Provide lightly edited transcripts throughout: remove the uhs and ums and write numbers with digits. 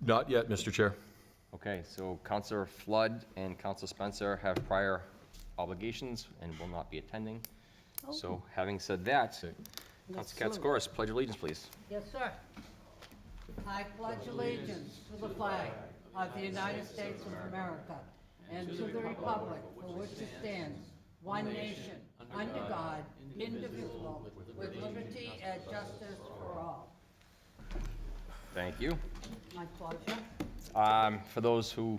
Not yet, Mr. Chair. Okay, so Counselor Flood and Counselor Spencer have prior obligations and will not be attending. So having said that, Counselor Katsoukaris, pledge allegiance, please. Yes, sir. I pledge allegiance to the flag of the United States of America and to the republic for which it stands, one nation, under God, indivisible, with liberty and justice for all. Thank you. My pleasure. For those who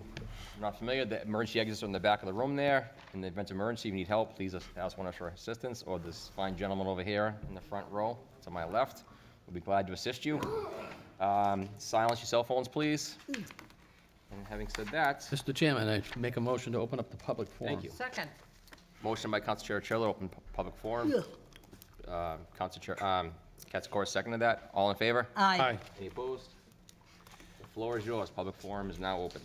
are not familiar, the emergency exits are in the back of the room there. In the event of emergency, if you need help, please ask one of us for assistance, or this fine gentleman over here in the front row to my left. We'll be glad to assist you. Silence your cell phones, please. And having said that, Mr. Chairman, I make a motion to open up the public forum. thank you. Second. Motion by Council Chair Chilla, open public forum. Council Chair Katsoukaris seconded that. All in favor? Aye. Any opposed? The floor is yours. Public forum is now open.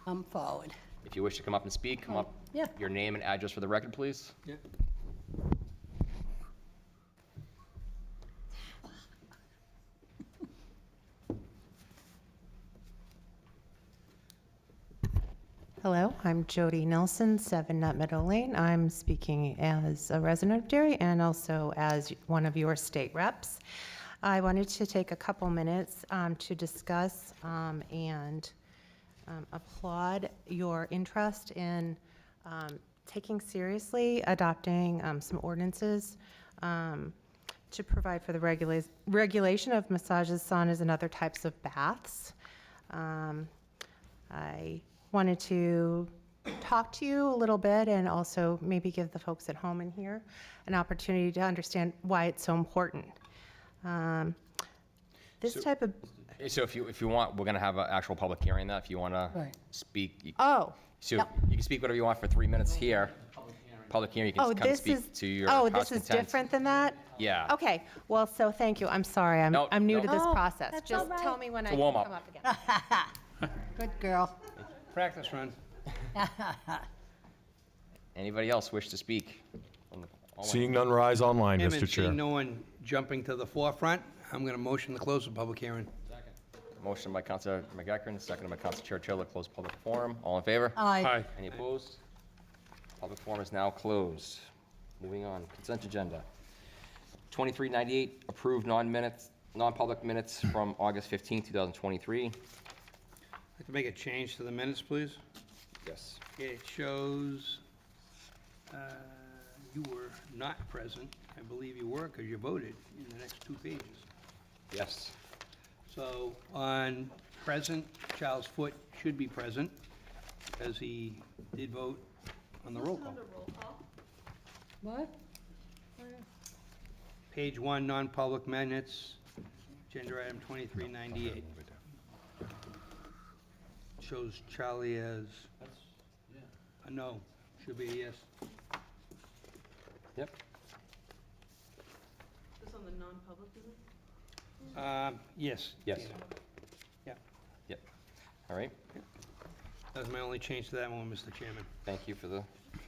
Come forward. If you wish to come up and speak, come up. Yeah. Your name and address for the record, please. Yeah. Hello, I'm Jody Nelson, 7 Nut Meadow Lane. I'm speaking as a resident of Derry and also as one of your state reps. I wanted to take a couple minutes to discuss and applaud your interest in taking seriously adopting some ordinances to provide for the regulation of massages, saunas, and other types of baths. I wanted to talk to you a little bit and also maybe give the folks at home in here an opportunity to understand why it's so important. This type of... So if you want, we're going to have an actual public hearing that if you want to Right. speak. Oh. So Yep. you can speak whatever you want for 3 minutes here. Public hearing, you can Oh, come and this speak is... to your Oh, heart's this is content. different than that? Yeah. Okay, well, so thank you. I'm sorry, I'm No, new no. to this Oh, process. that's Just all right. tell me when I a can warm-up. come up again. Good girl. Practice run. Anybody else wish to speak? On the- online? Seeing none rise online, Chairman, Mr. Chair. seeing no one jumping to the forefront, I'm going to motion to close the public hearing. Motion by Councilor McEachern, seconded by Councilor Churchill to close public forum. All in favor? Aye. Any opposed? Public forum is now closed. Moving on, consent agenda. 2398, approved non-public minutes from August 15, 2023. I'd like to make a change to the minutes, please. Yes. It shows you were not present. I believe you were because you voted in the next 2 pages. Yes. So on present, Charles Foote should be present because he did vote on the roll call. What? Page 1, non-public minutes, agenda item 2398. Shows Charlie as a no, should be a yes. Yep. This on the non-public, is it? Yes. Yes. Yeah, Yep. All right. that's my only change to that one, Mr. Chairman. Thank you for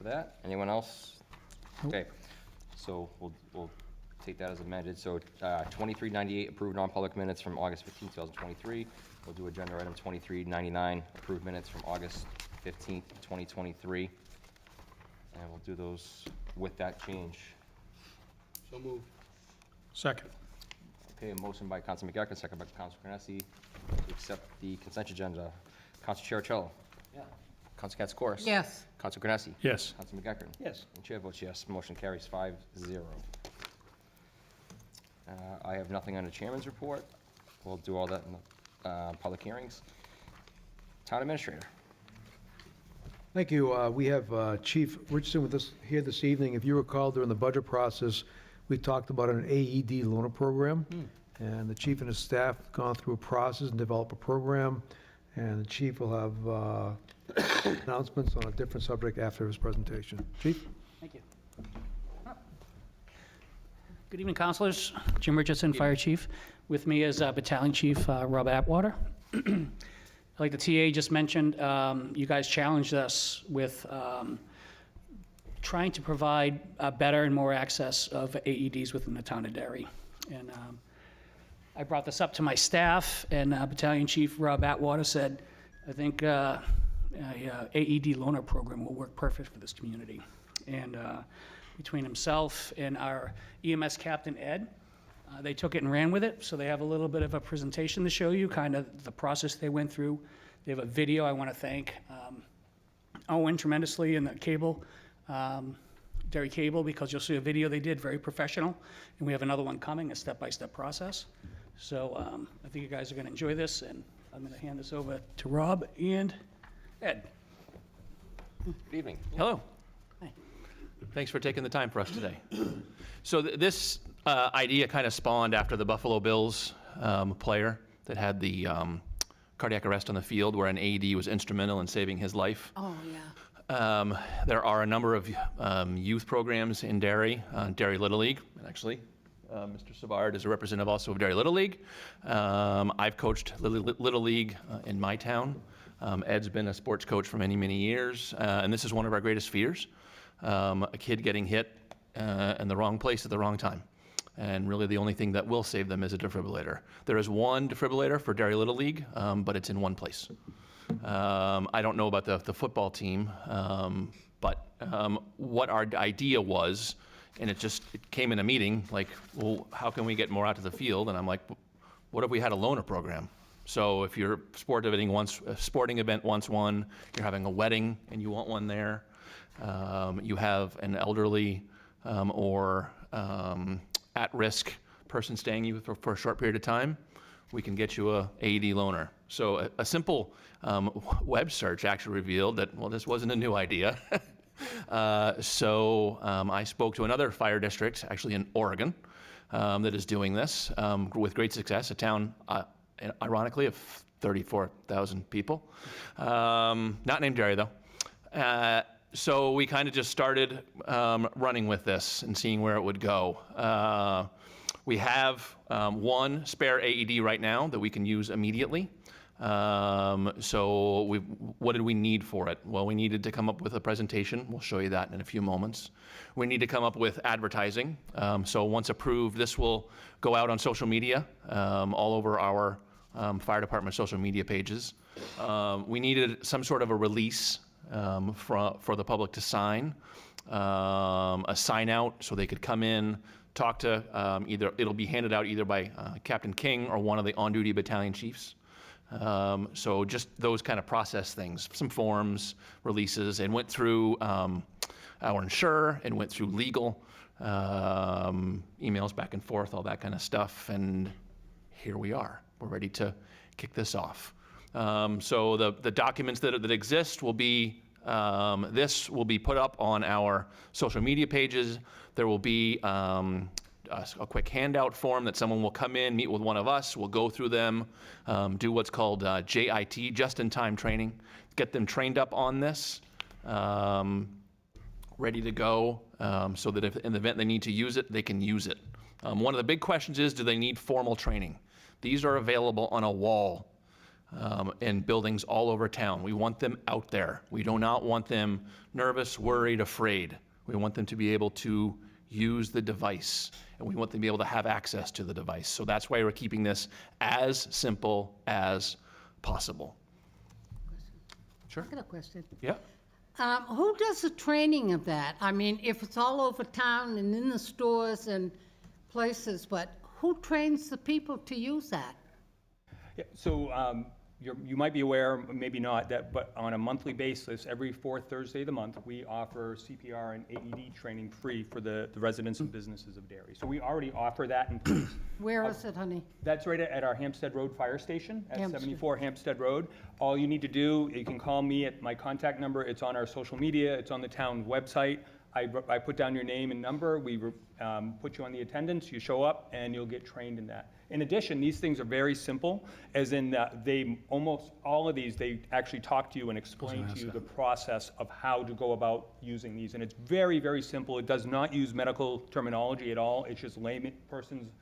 that. Anyone else? Okay. So we'll take that as amended. So 2398, approved non-public minutes from August 15, 2023. We'll do agenda item 2399, approved minutes from August 15th, 2023. And we'll do those with that change. So moved. Second. Okay, a motion by Council McEachern, second by Council Canesi to accept the consent agenda. Council Chiricello? Yeah. Council Katsoukaris? Yes. Council Canesi? Yes. Council McEachern? Yes. And chair votes yes. Motion carries 5-0. I have nothing on the chairman's report. We'll do all that in the public hearings. Town administrator. Thank you. We have Chief Richardson with us here this evening. If you recall, during the budget process, we talked about an AED loaner program, and the chief and his staff have gone through a process and developed a program, and the chief will have announcements on a different subject after his presentation. Chief? Thank you. Good evening, councilors. Jim Richardson, Fire Chief. With me is Battalion Chief Rob Atwater. Like the TA just mentioned, you guys challenged us with trying to provide better and more access of AEDs within the town of Derry. And I brought this up to my staff, and Battalion Chief Rob Atwater said, I think a AED loaner program will work perfect for this community. And between himself and our EMS captain, Ed, they took it and ran with it, so they have a little bit of a presentation to show you, kind of the process they went through. They have a video. I want to thank Owen tremendously and the cable, Derry Cable, because you'll see a video they did, very professional, and we have another one coming, a step-by-step process. So I think you guys are going to enjoy this, and I'm going to hand this over to Rob and Ed. Good evening. Hello. Hi. Thanks for taking the time for us today. So this idea kind of spawned after the Buffalo Bills player that had the cardiac arrest on the field, where an AED was instrumental in saving his life. Oh, yeah. There are a number of youth programs in Derry, Derry Little League, actually. Mr. Savard is a representative also of Derry Little League. I've coached Little League in my town. Ed's been a sports coach for many, many years, and this is one of our greatest fears, a kid getting hit in the wrong place at the wrong time. And really the only thing that will save them is a defibrillator. There is one defibrillator for Derry Little League, but it's in one place. I don't know about the football team, but what our idea was, and it came in a meeting, like, well, how can we get more out to the field? And I'm like, what if we had a loaner program? So if you're a sporting event wants one, you're having a wedding and you want one there, you have an elderly or at-risk person staying you for a short period of time, we can get you a AED loaner. So a simple web search actually revealed that, well, this wasn't a new idea. So I spoke to another fire district, actually in Oregon, that is doing this with great success, a town, ironically, of 34,000 people. Not named Derry, though. So we kind of just started running with this and seeing where it would go. We have one spare AED right now that we can use immediately. So what did we need for it? Well, we needed to come up with a presentation. We'll show you that in a few moments. We need to come up with advertising. So once approved, this will go out on social media, all over our fire department social media pages. We needed some sort of a release for the public to sign, a sign out so they could come in, talk to it'll be handed out either by Captain King or one of the on-duty battalion chiefs. So just those kind of process things, some forms, releases, and went through our insurer and went through legal, emails back and forth, all that kind of stuff, and here we are. We're ready to kick this off. So the documents that exist will be, this will be put up on our social media pages. There will be a quick handout form that someone will come in, meet with one of us, we'll go through them, do what's called JIT, just-in-time training, get them trained up on this, ready to go, so that if in the event they need to use it, they can use it. One of the big questions is, do they need formal training? These are available on a wall in buildings all over town. We want them out there. We do not want them nervous, worried, afraid. We want them to be able to use the device, and we want them to be able to have access to the device. So that's why we're keeping this as simple as possible. Sure. I got a question. Yeah. Who does the training of that? I mean, if it's all over town and in the stores and places, but who trains the people to use that? Yeah, so you might be aware, maybe not, but on a monthly basis, every fourth Thursday of the month, we offer CPR and AED training free for the residents and businesses of Derry. So we already offer that in place. Where is it, honey? That's right at our Hampstead Road Fire Station at Hampstead. 74 Hampstead Road. All you need to do, you can call me at my contact number. It's on our social media. It's on the town website. I put down your name and number. We put you on the attendance. You show up, and you'll get trained in that. In addition, these things are very simple, as in that almost all of these, they actually talk to you and explain to you the process of how to go about using these. And it's very, very simple. It does not use medical terminology at all. It's just layman persons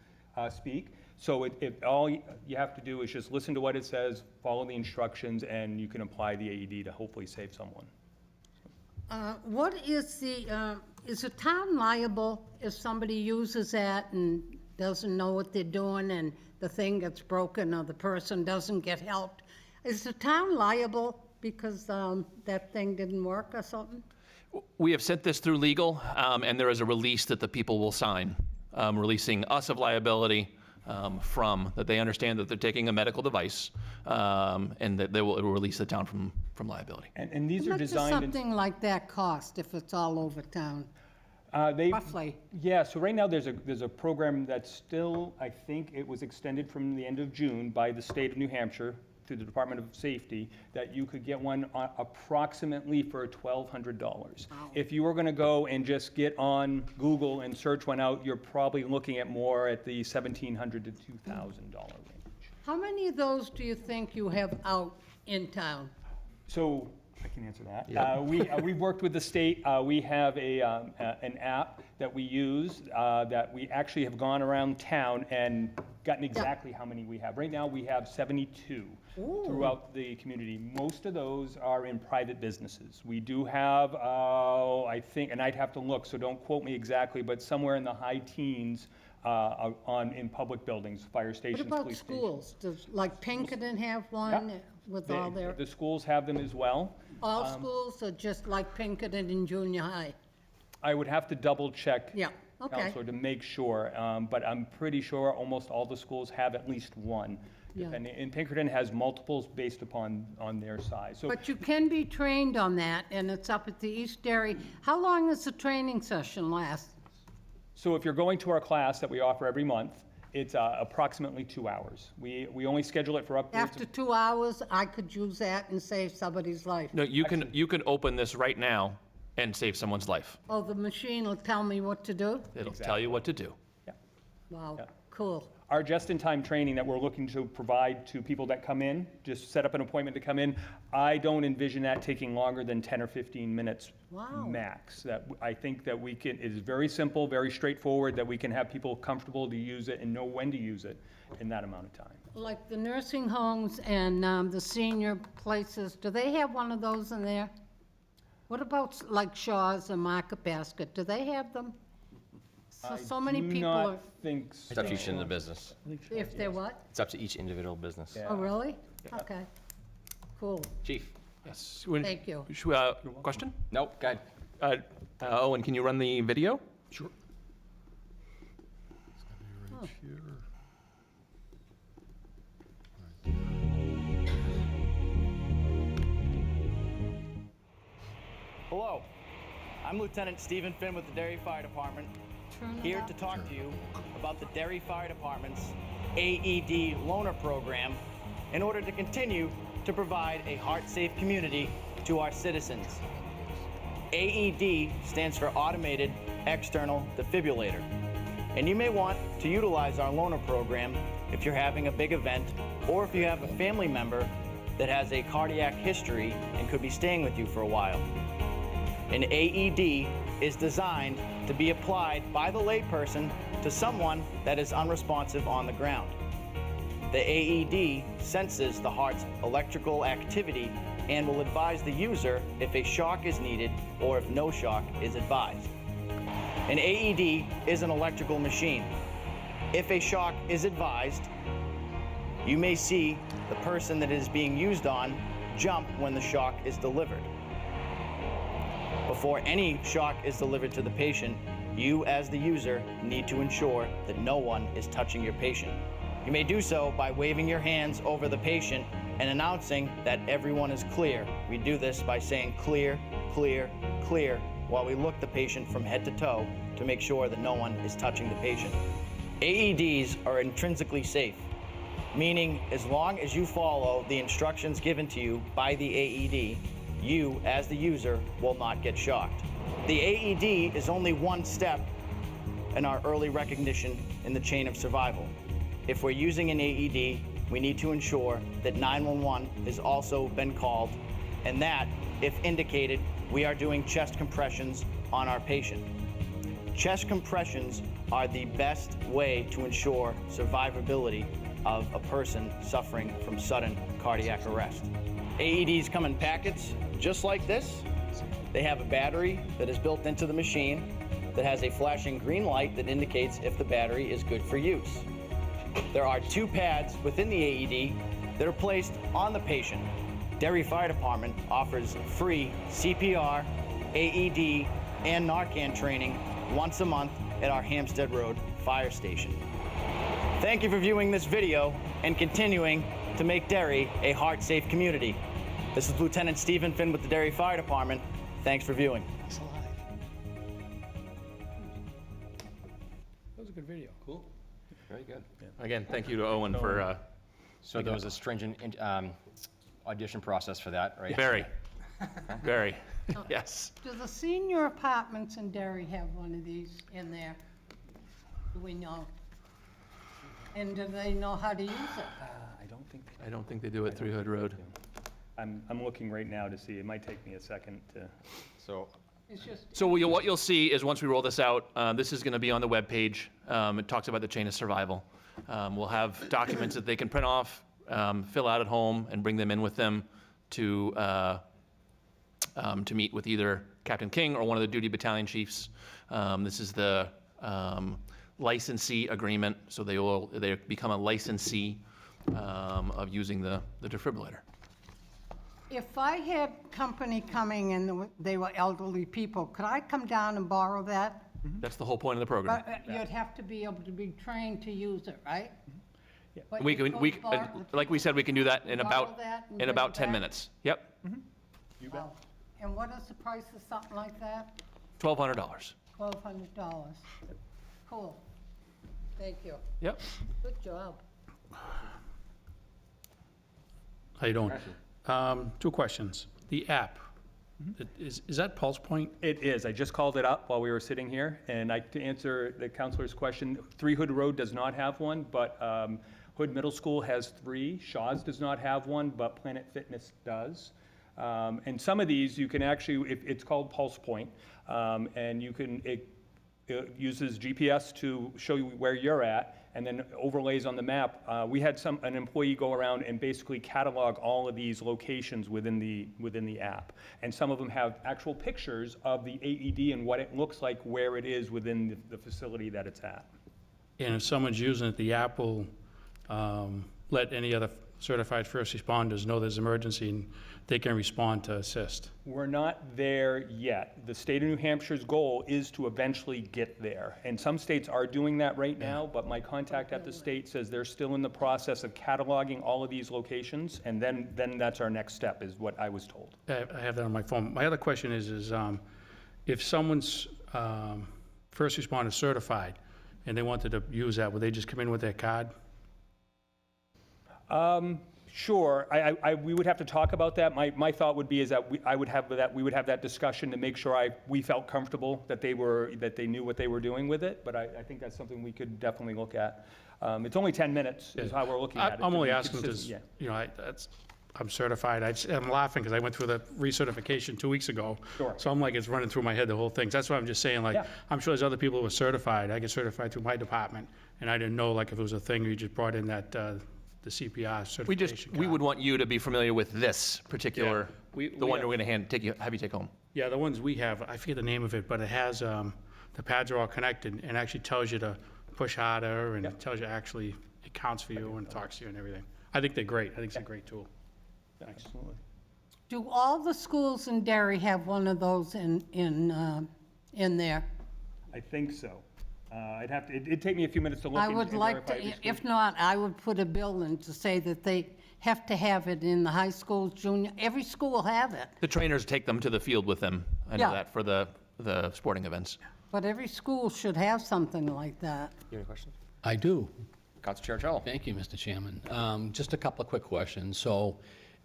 speak. So all you have to do is just listen to what it says, follow the instructions, and you can apply the AED to hopefully save someone. What is the town liable if somebody uses that and doesn't know what they're doing and the thing gets broken or the person doesn't get helped, is the town liable because that thing didn't work or something? We have sent this through legal, and there is a release that the people will sign, releasing us of liability from, that they understand that they're taking a medical device, and that it will release the town from liability. And these How are much does designed. something like that cost if it's all over town? They, Roughly. yeah, so right now, there's a program that's still, I think it was extended from the end of June by the state of New Hampshire through the Department of Safety, that you could get one approximately for $1,200. If you were gonna go and just get on Google and search one out, you're probably looking at more at the $1,700 to $2,000 range. How many of those do you think you have out in town? So, I can answer that. We've worked with the state. We have an app that we use that we actually have gone around town and gotten exactly how many we have. Right now, we have 72 throughout the community. Most of those are in private businesses. We do have, I think, and I'd have to look, so don't quote me exactly, but somewhere in the high teens in public buildings, fire What stations, about police stations. schools? Does, like Pinkerton have one with all their, The schools have them as well. all schools or just like Pinkerton in junior high? I would have to double check. Yeah, okay. Counselor, to make sure, but I'm pretty sure almost all the schools have at least one. Yeah. And Pinkerton has multiples based upon their size. So But you can be trained on that, and it's up at the East Derry. How long does the training session last? So if you're going to our class that we offer every month, it's approximately 2 hours. We only schedule it for upwards After of, 2 hours, I could use that and save somebody's life. No, you can open this right now and save someone's life. Oh, the machine will tell me what to do? It'll tell you what to do. Wow, Yeah. cool. our just-in-time training that we're looking to provide to people that come in, just set up an appointment to come in. I don't envision that taking longer than 10 or 15 minutes Wow. max. That I think that we can, it is very simple, very straightforward, that we can have people comfortable to use it and know when to use it in that amount of time. Like the nursing homes and the senior places, do they have one of those in there? What about like Shaw's and Market Basket? Do they have them? So many people I are, do not think so. It's up to each individual business. if they're what? It's up to each individual business. Oh, really? Okay, cool. Chief? Yes. Thank you. Question? Nope, go ahead. Owen, can you run the video? Sure. Hello, I'm Lieutenant Stephen Finn with the Derry Fire Department, Turn it here up. to talk to you about the Derry Fire Department's AED loaner program in order to continue to provide a heart-safe community to our citizens. AED stands for Automated External Defibrillator, and you may want to utilize our loaner program if you're having a big event or if you have a family member that has a cardiac history and could be staying with you for a while. An AED is designed to be applied by the layperson to someone that is unresponsive on the ground. The AED senses the heart's electrical activity and will advise the user if a shock is needed or if no shock is advised. An AED is an electrical machine. If a shock is advised, you may see the person that it is being used on jump when the shock is delivered. Before any shock is delivered to the patient, you as the user need to ensure that no one is touching your patient. You may do so by waving your hands over the patient and announcing that everyone is clear. We do this by saying clear, clear, clear, while we look the patient from head to toe to make sure that no one is touching the patient. AEDs are intrinsically safe, meaning as long as you follow the instructions given to you by the AED, you, as the user, will not get shocked. The AED is only one step in our early recognition in the chain of survival. If we're using an AED, we need to ensure that 911 has also been called, and that, if indicated, we are doing chest compressions on our patient. Chest compressions are the best way to ensure survivability of a person suffering from sudden cardiac arrest. AEDs come in packets just like this. They have a battery that is built into the machine. that has a flashing green light that indicates if the battery is good for use. There are 2 pads within the AED that are placed on the patient. Derry Fire Department offers free CPR, AED, and Narcan training once a month at our Hampstead Road Fire Station. Thank you for viewing this video and continuing to make Derry a heart-safe community. This is Lieutenant Stephen Finn with the Derry Fire Department. Thanks for viewing. That was a good video. Cool. Very good. Again, thank you to Owen for, So there was a stringent audition process for that, right? very, very, yes. Do the senior apartments in Derry have one of these in there? Do we know? And do they know how to use it? I don't think they do it 3 Hood Road. I'm looking right now to see. It might take me a second to. So, It's just, So what you'll see is once we roll this out, this is going to be on the webpage. It talks about the chain of survival. We'll have documents that they can print off, fill out at home, and bring them in with them to meet with either Captain King or one of the duty battalion chiefs. This is the licensee agreement, so they become a licensee of using the defibrillator. if I had company coming and they were elderly people, could I come down and borrow that? That's the whole point of the program. But you'd have to be able to be trained to use it, right? But We you can, could borrow- like we said, we can do that in borrow about, that and in bring about it 10 back? minutes. Yep, Wow. And what is the price of something like that? $1,200. $1,200. Cool. Thank you. Yep. Good job. How you doing? 2 questions. The app, is that Pulse Point? It is. I just called it up while we were sitting here, and to answer the counselor's question, 3 Hood Road does not have one, but Hood Middle School has 3. Shaw's does not have one, but Planet Fitness does. And some of these, you can actually, it's called Pulse Point, and you can, it uses GPS to show you where you're at, and then overlays on the map. We had an employee go around and basically catalog all of these locations within the app. And some of them have actual pictures of the AED and what it looks like where it is within the facility that it's at. And if someone's using it, the app will let any other certified first responders know there's an emergency and they can respond to assist. We're not there yet. The state of New Hampshire's goal is to eventually get there. And some states are doing that right now, but my contact at the state says they're still in the process of cataloging all of these locations, and then that's our next step, is what I was told. I have that on my phone. My other question is if someone's first responder certified and they wanted to use that, would they just come in with their card? Sure, we would have to talk about that. My thought would be is that we would have that discussion to make sure we felt comfortable that they knew what they were doing with it. But I think that's something we could definitely look at. It's only 10 minutes is how we're looking at it. I'm to only be asking because, consistent, you know, I'm certified. I'm laughing because I went through the recertification 2 weeks ago. Sure. So I'm like, it's running through my head, the whole thing. So that's why I'm just saying, like, Yeah. I'm sure there's other people who are certified. I get certified through my department, and I didn't know, like, if it was a thing, you just brought in that, the CPR certification We card. would want you to be familiar with this particular, We- the we one have- we're going to have you take home. Yeah, the ones we have, I forget the name of it, but it has, the pads are all connected and actually tells you to push harder and it tells you actually, it counts for you and talks to you and everything. I think they're great. I think it's a great tool. Absolutely. Do all the schools in Derry have one of those in there? I think so. It'd take me a few minutes to look I and would like verify every to, school. if not, I would put a bill in to say that they have to have it in the high schools, junior, every school will have it, The trainers take them to the field with them. I know Yeah. that for the sporting events. but every school should have something like that. you have any questions? I do. Counselor Chiarcello? Thank you, Mr. Chairman. Just a couple of quick questions. So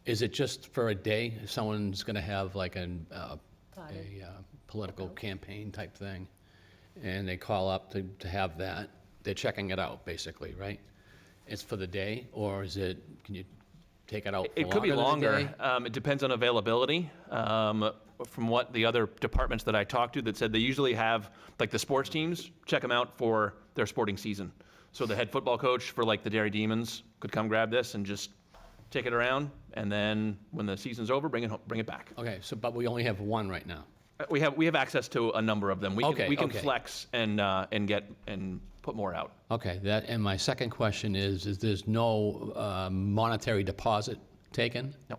is it just for a day? If someone's going to have like a political campaign type thing, and they call up to have that, they're checking it out, basically, right? It's for the day, or is it, can you take it out for It could be longer than a longer. day? It depends on availability. From what the other departments that I talked to that said they usually have, like the sports teams, check them out for their sporting season. So the head football coach for like the Derry Demons could come grab this and just take it around, and then when the season's over, bring it back. Okay, so, but we only have one right now. We have access to a number of them. We Okay, can okay. flex and put more out. Okay, and my second question is there's no monetary deposit taken? No.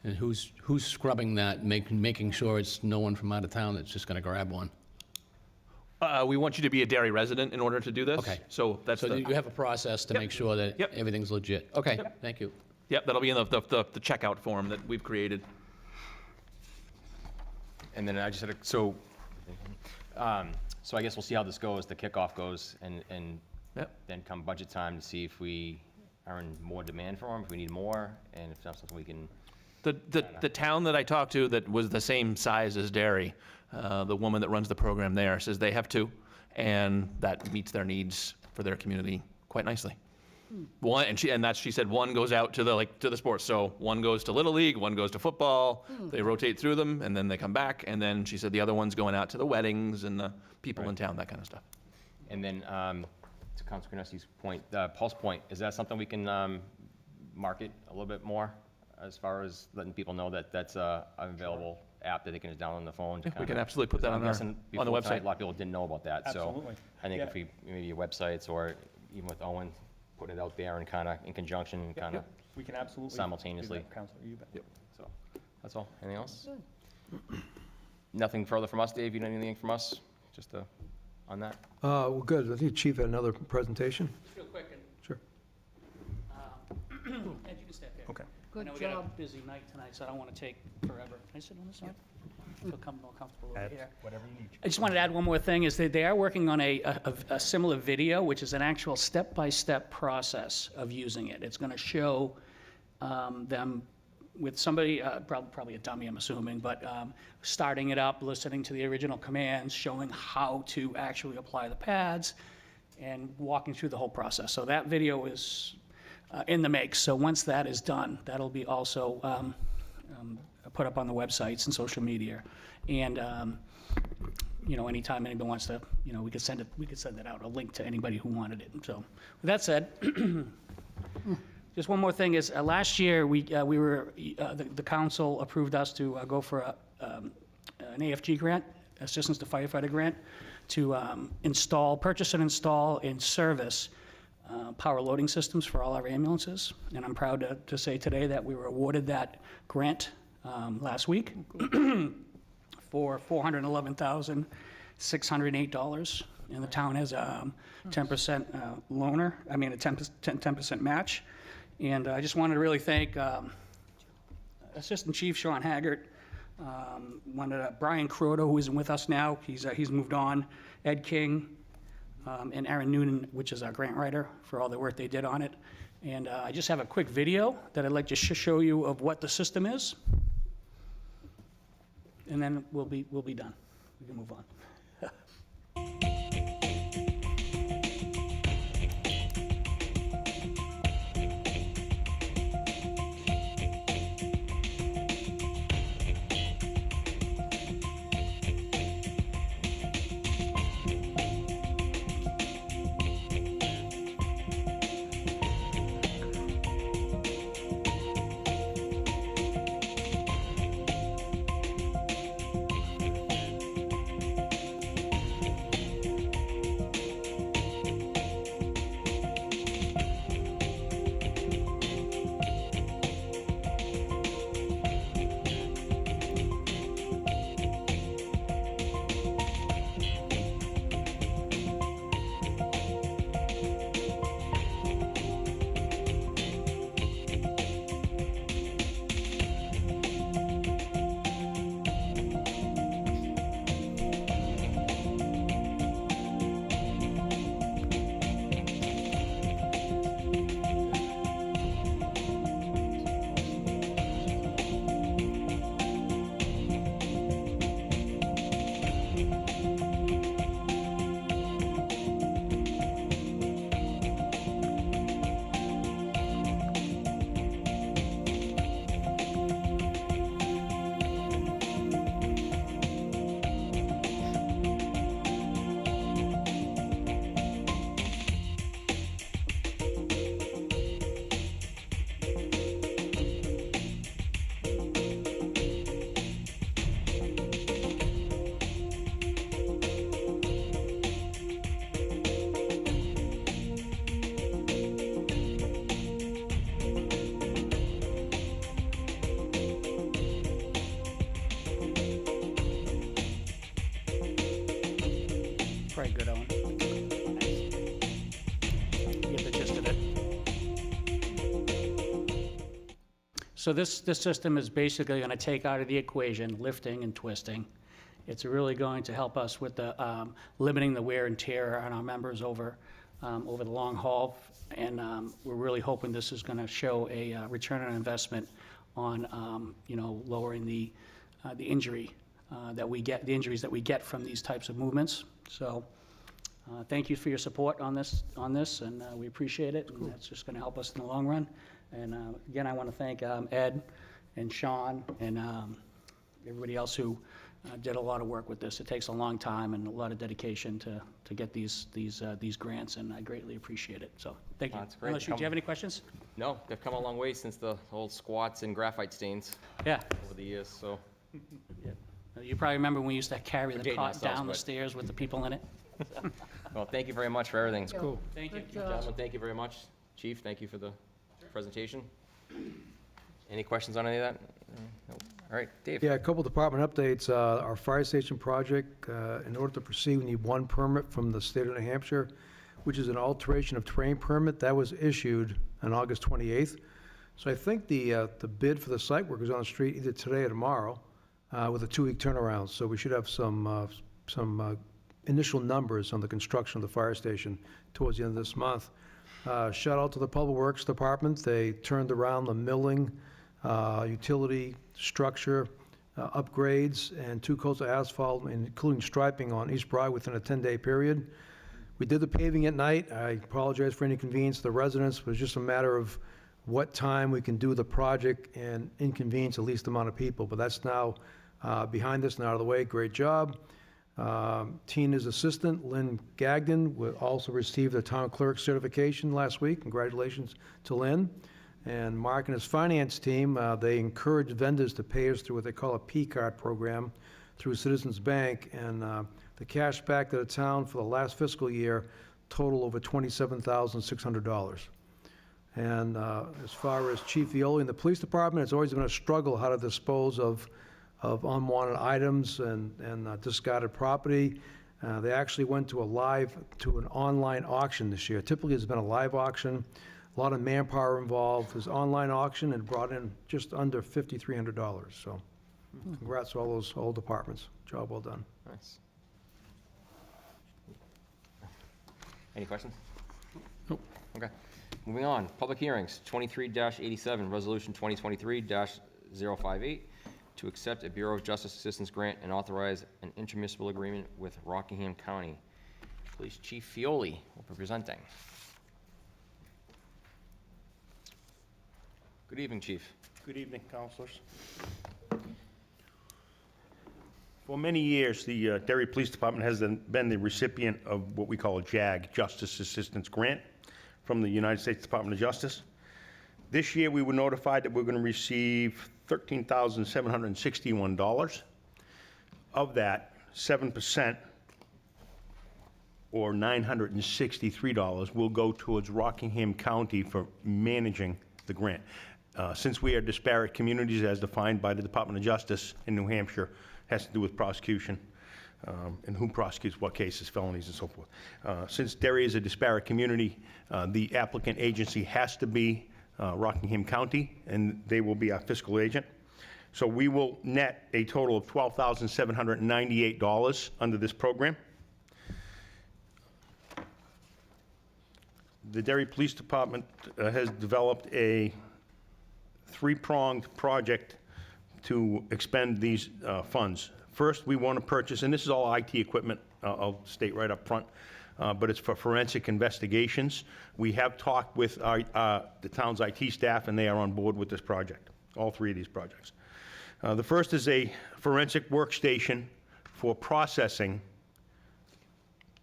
And who's scrubbing that, making sure it's no one from out of town that's just gonna grab one? We want you to be a Derry resident in order to do this. Okay. So that's So the, you have a process to Yep. make sure that Yep. everything's legit? Okay, thank you. yep, that'll be in the checkout form that we've created. And then I just had a, so I guess we'll see how this goes, the kickoff goes, and Yep. then come budget time to see if we are in more demand for them, if we need more, and if that's something we can, The town that I talked to that was the same size as Derry, the woman that runs the program there says they have 2, and that meets their needs for their community quite nicely. One, and she said one goes out to the sports. So one goes to Little League, one goes to football. They rotate through them, and then they come back. And then she said the other one's going out to the weddings and the people in town, that kind of stuff. and then to Councilor Canessi's point, Pulse Point, is that something we can market a little bit more as far as letting people know that that's an available app that they can just download on the phone? To We kinda- can absolutely put that I'm on guessing the before website. tonight, a lot of people didn't know about that, so Absolutely. I think Yeah. if we, maybe websites or even with Owen, putting it out there and kind of in conjunction, kind of, We can absolutely. do Simultaneously. that, Counselor, you bet. so, that's all. Anything else? Nothing further from us, Dave? You know anything from us? Just on that? Well, good. I think Chief had another presentation. Just real quick, and Sure. Ed, you can step here. Okay. I Good know we got a job. busy night tonight, so I don't want to take forever. Can I sit on this side? Feel more comfortable over here. Whatever you need. I just wanted to add one more thing, is that they are working on a similar video, which is an actual step-by-step process of using it. It's going to show them with somebody, probably a dummy, I'm assuming, but starting it up, listening to the original commands, showing how to actually apply the pads, and walking through the whole process. So that video is in the makes. So once that is done, that'll be also put up on the websites and social media. And, anytime anybody wants to, we could send it out, a link to anybody who wanted it. So with that said, just one more thing is, last year, the council approved us to go for an AFG grant, Assistance to Firefighter Grant, to purchase and install and service power loading systems for all our ambulances. And I'm proud to say today that we were awarded that grant last week for $411,608. And the town has a 10% loaner, a 10% match. And I just wanted to really thank Assistant Chief Sean Haggart, Brian Croto, who isn't with us now, he's moved on, Ed King, and Aaron Noonan, which is our grant writer, for all the work they did on it. And I just have a quick video that I'd like to show you of what the system is. And then we'll be done. We can move on. Very good, Owen. You get the gist of it. So this system is basically going to take out of the equation lifting and twisting. It's really going to help us with the limiting the wear and tear on our members over the long haul. And we're really hoping this is going to show a return on investment on, lowering the injury that we get, the injuries that we get from these types of movements. So thank you for your support on this, and we appreciate it. And that's just going to help us in the long run. And again, I want to thank Ed and Sean and everybody else who did a lot of work with this. It takes a long time and a lot of dedication to get these grants, and I greatly appreciate it. So thank you. That's great. Unless do you have any questions? No, they've come a long way since the old squats and graphite stains Yeah. over the years, so. You probably remember when we used to carry the dating cot ourselves, down the but- stairs with the people in it. Well, thank you very much for everything. Cool. Thank you. Good job. Gentlemen, thank you very much. Chief, thank you for the presentation. Any questions on any of that? Nope. All right, Dave. Yeah, a couple department updates. Our fire station project, in order to proceed, we need one permit from the state of New Hampshire, which is an alteration of terrain permit. That was issued on August 28th. So I think the bid for the site work is on the street either today or tomorrow, with a 2-week turnaround. So we should have some initial numbers on the construction of the fire station towards the end of this month. Shout out to the Public Works Department. They turned around the milling, utility structure upgrades, and 2 coats of asphalt, including striping on East Broad within a 10-day period. We did the paving at night. I apologize for any inconvenience to the residents. It was just a matter of what time we can do the project and inconvenience the least amount of people. But that's now behind us and out of the way. Great job. Tina's assistant, Lynn Gagnon, also received a town clerk certification last week. Congratulations to Lynn. And Mark and his finance team, they encourage vendors to pay us through what they call a P-card program through Citizens Bank. And the cash back to the town for the last fiscal year total over $27,600. And as far as Chief Violi and the police department, it's always been a struggle how to dispose of unwanted items and discarded property. They actually went to an online auction this year. Typically, it's been a live auction, a lot of manpower involved. It was online auction and brought in just under $5,300. So congrats to all departments. Job well done. Nice. Any questions? Nope. Okay. Moving on, public hearings, 23-87, resolution 2023-058, to accept a Bureau of Justice Assistance grant and authorize an intermunicipal agreement with Rockingham County. Police Chief Fioli will be presenting. Good evening, Chief. Good evening, councilors. For many years, the Derry Police Department has been the recipient of what we call a JAG, Justice Assistance Grant, from the United States Department of Justice. This year, we were notified that we're going to receive $13,761. Of that, 7%, or $963, will go towards Rockingham County for managing the grant. Since we are disparate communities as defined by the Department of Justice in New Hampshire, has to do with prosecution and who prosecutes what cases, felonies, and so forth. Since Derry is a disparate community, the applicant agency has to be Rockingham County, and they will be our fiscal agent. So we will net a total of $12,798 under this program. The Derry Police Department has developed a 3-pronged project to expend these funds. First, we want to purchase, and this is all IT equipment, I'll state right up front, but it's for forensic investigations. We have talked with the town's IT staff, and they are on board with this project, all 3 of these projects. The first is a forensic workstation for processing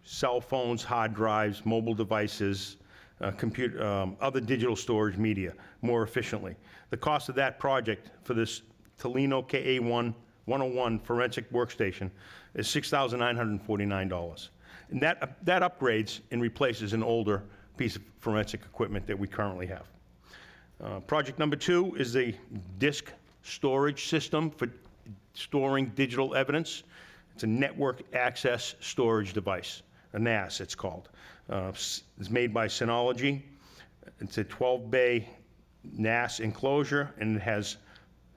cell phones, hard drives, mobile devices, other digital storage media more efficiently. The cost of that project for this Tolino KA1 101 forensic workstation is $6,949. And that upgrades and replaces an older piece of forensic equipment that we currently have. Project number 2 is a disk storage system for storing digital evidence. It's a network access storage device. a NAS it's called. It's made by Synology. It's a 12-bay NAS enclosure, and it has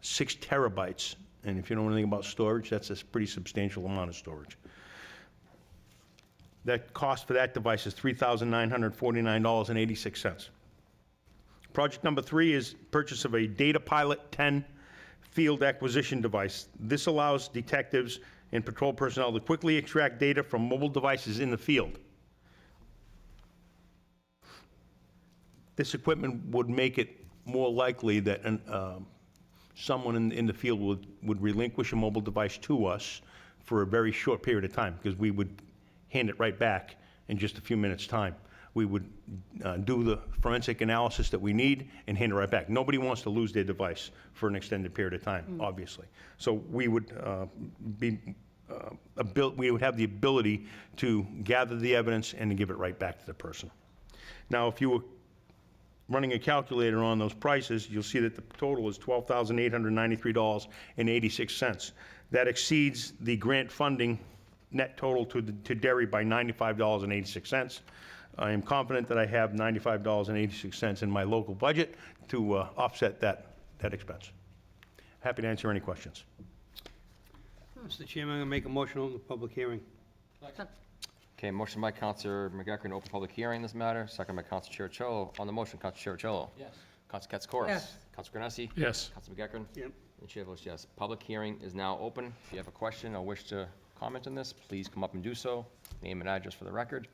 6 terabytes. And if you know anything about storage, that's a pretty substantial amount of storage. That cost for that device is $3,949.86. Project number 3 is purchase of a Data Pilot 10 field acquisition device. This allows detectives and patrol personnel to quickly extract data from mobile devices in the field. This equipment would make it more likely that someone in the field would relinquish a mobile device to us for a very short period of time, because we would hand it right back in just a few minutes' time. We would do the forensic analysis that we need and hand it right back. Nobody wants to lose their device for an extended period of time, obviously. So we would we would have the ability to gather the evidence and to give it right back to the person. Now, if you were running a calculator on those prices, you'll see that the total is $12,893.86. That exceeds the grant funding net total to Derry by $95.86. I am confident that I have $95.86 in my local budget to offset that expense. Happy to answer any questions. Mr. Chairman, I'm going to make a motion on the public hearing. Okay, motion by Counselor McGuckin to open public hearing in this matter, second by Counselor Cherichello. On the motion, Counselor Cherichello. Yes. Counselor Katsoukaris. Yes. Counselor Granesi. Yes. Counselor McGuckin. Yep. And chair votes yes. Public hearing is now open. If you have a question or wish to comment on this, please come up and do so. Name and address for the record.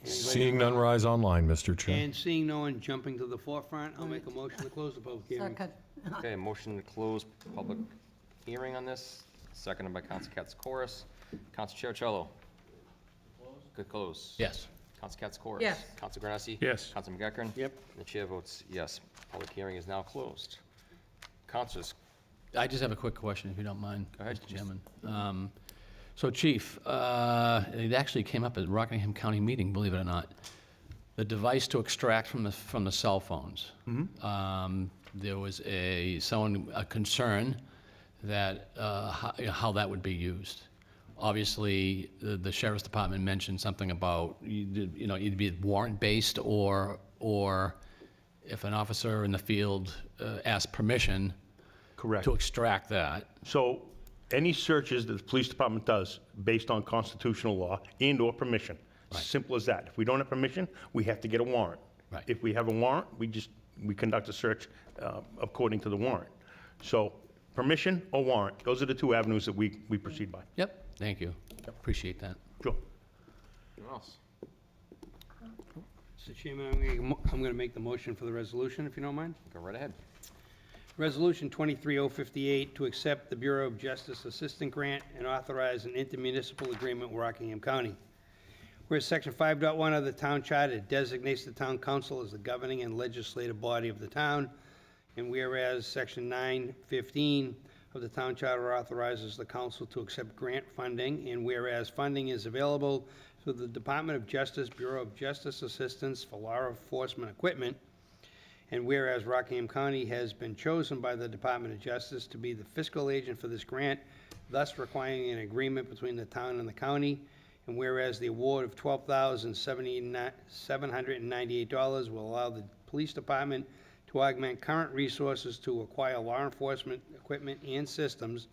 Seeing none rise online, Mr. Chair. And seeing no one jumping to the forefront, I'll make a motion to close the public hearing. Second. Okay, motion to close public hearing on this, seconded by Counselor Katsoukaris. Counselor Cherichello. Good close. Yes. Counselor Katsoukaris. Yes. Counselor Granesi. Yes. Counselor McGuckin. Yep. And the chair votes yes. Public hearing is now closed. Counselors, I just have a quick question, if you don't mind, Go ahead. Mr. Chairman. So Chief, it actually came up at Rockingham County meeting, believe it or not. The device to extract from the cell phones. There was a concern that how that would be used. Obviously, the sheriff's department mentioned something about either be warrant-based or if an officer in the field asked permission. Correct. To extract that. So any searches that the police department does based on constitutional law and/or permission, simple as that. If we don't have permission, we have to get a warrant. Right. If we have a warrant, we conduct a search according to the warrant. So permission or warrant, those are the 2 avenues that we proceed by. Yep, thank you. Appreciate that. Sure. anyone else? Mr. Chairman, I'm going to make the motion for the resolution, if you don't mind. Go right ahead. Resolution 23058 to accept the Bureau of Justice Assistant Grant and authorize an intermunicipal agreement with Rockingham County. Whereas Section 5.1 of the Town Charter designates the Town Council as the governing and legislative body of the town, and whereas Section 915 of the Town Charter authorizes the council to accept grant funding, and whereas funding is available through the Department of Justice Bureau of Justice Assistance for law enforcement equipment, and whereas Rockingham County has been chosen by the Department of Justice to be the fiscal agent for this grant, thus requiring an agreement between the town and the county, and whereas the award of $12,798 will allow the police department to augment current resources to acquire law enforcement equipment and systems,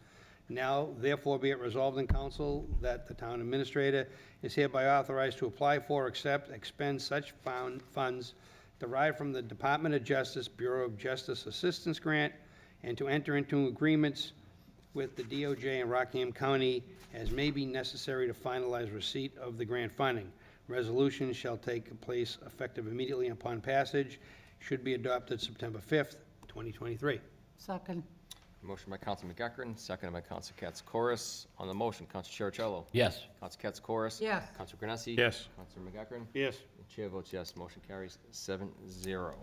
now therefore be it resolved in council that the town administrator is hereby authorized to apply for, accept, expend such funds derived from the Department of Justice Bureau of Justice Assistance Grant, and to enter into agreements with the DOJ and Rockingham County as may be necessary to finalize receipt of the grant funding. Resolution shall take place effective immediately upon passage, should be adopted September 5th, 2023. Second. Motion by Counselor McGuckin, seconded by Counselor Katsoukaris. On the motion, Counselor Cherichello. Yes. Counselor Katsoukaris. Yes. Counselor Granesi. Yes. Counselor McGuckin. Yes. The chair votes yes. Motion carries 7-0.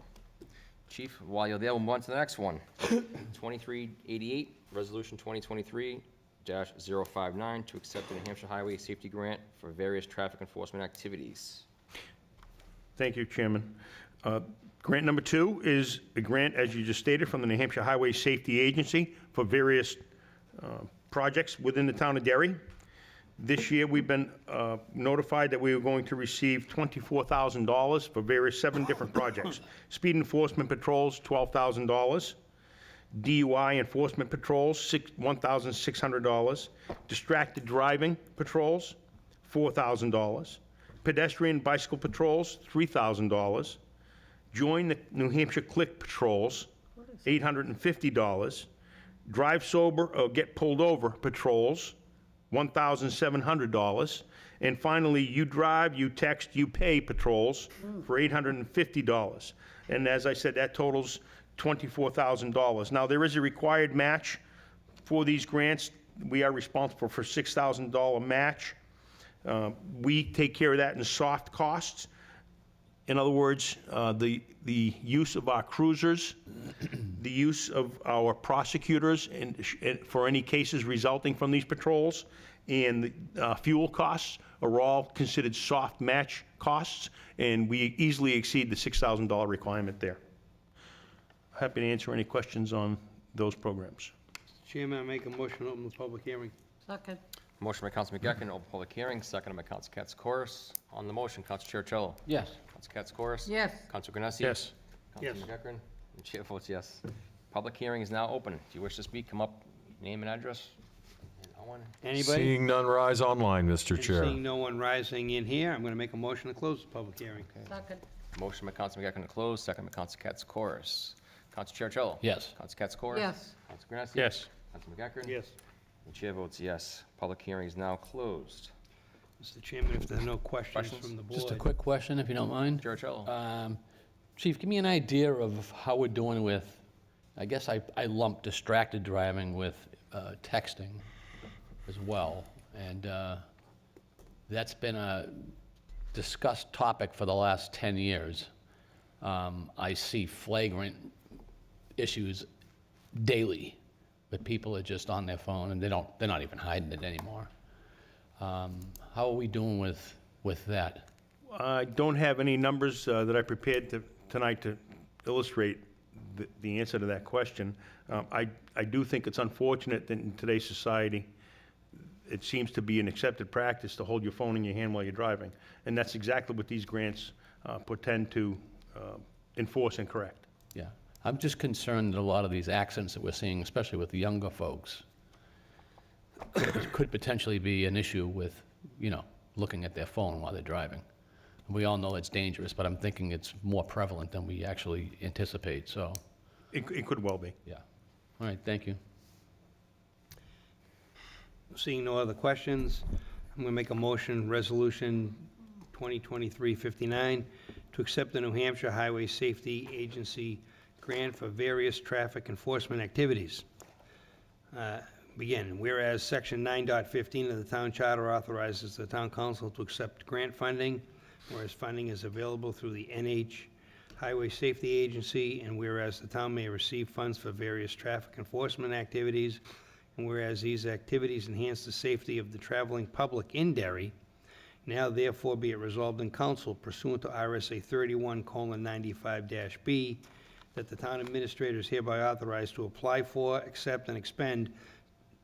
Chief, while you're there, we'll move on to the next one. 2388, Resolution 2023-059, to accept the New Hampshire Highway Safety Grant for various traffic enforcement activities. Thank you, Chairman. Grant number 2 is a grant, as you just stated, from the New Hampshire Highway Safety Agency for various projects within the town of Derry. This year, we've been notified that we were going to receive $24,000 for various 7 different projects. Speed enforcement patrols, $12,000. DUI enforcement patrols, $1,600. Distracted driving patrols, $4,000. Pedestrian bicycle patrols, $3,000. Join the New Hampshire Click patrols, $850. Drive sober or get pulled over patrols, $1,700. And finally, you drive, you text, you pay patrols for $850. And as I said, that totals $24,000. Now, there is a required match for these grants. We are responsible for $6,000 match. We take care of that in soft costs. In other words, the use of our cruisers, the use of our prosecutors and for any cases resulting from these patrols, and fuel costs are all considered soft match costs, and we easily exceed the $6,000 requirement there. Happy to answer any questions on those programs. Chairman, I make a motion to open the public hearing. Second. Motion by Counsel McGuckin, open public hearing, seconded by Counsel Katsoukaris. On the motion, Counsel Chercello. Yes. Counsel Katsoukaris. Yes. Counsel Granessi. Yes. Counsel McGuckin. The chair votes yes. Public hearing is now open. If you wish to speak, come up, name and address. And Owen. Anybody? Seeing none, rise online, Mr. And Chair. seeing no one rising in here, I'm going to make a motion to close the public hearing. Second. Motion by Counsel McGuckin to close, second by Counsel Katsoukaris. Counsel Chercello. Yes. Counsel Katsoukaris. Yes. Counsel Granessi. Yes. Counsel McGuckin. Yes. The chair votes yes. Public hearing is now closed. Mr. Chairman, if there are no questions Questions? from the board. Just a quick question, if you don't mind. Chercello. Chief, give me an idea of how we're doing with, I guess I lump distracted driving with texting as well. And that's been a discussed topic for the last 10 years. I see flagrant issues daily, but people are just on their phone and they're not even hiding it anymore. How are we doing with that? I don't have any numbers that I prepared tonight to illustrate the answer to that question. I do think it's unfortunate that in today's society, it seems to be an accepted practice to hold your phone in your hand while you're driving. And that's exactly what these grants pretend to enforce and correct. Yeah, I'm just concerned that a lot of these accidents that we're seeing, especially with the younger folks, could potentially be an issue with, looking at their phone while they're driving. We all know it's dangerous, but I'm thinking it's more prevalent than we actually anticipate, so, It could well be. yeah. All right, thank you. Seeing no other questions, I'm going to make a motion, Resolution 2023-59, to accept the New Hampshire Highway Safety Agency grant for various traffic enforcement activities. Begin, whereas Section 9.15 of the Town Charter authorizes the Town Council to accept grant funding, whereas funding is available through the NH Highway Safety Agency, and whereas the town may receive funds for various traffic enforcement activities, and whereas these activities enhance the safety of the traveling public in Derry, now therefore be it resolved in council pursuant to RSA 31:95-B, that the town administrator is hereby authorized to apply for, accept, and expend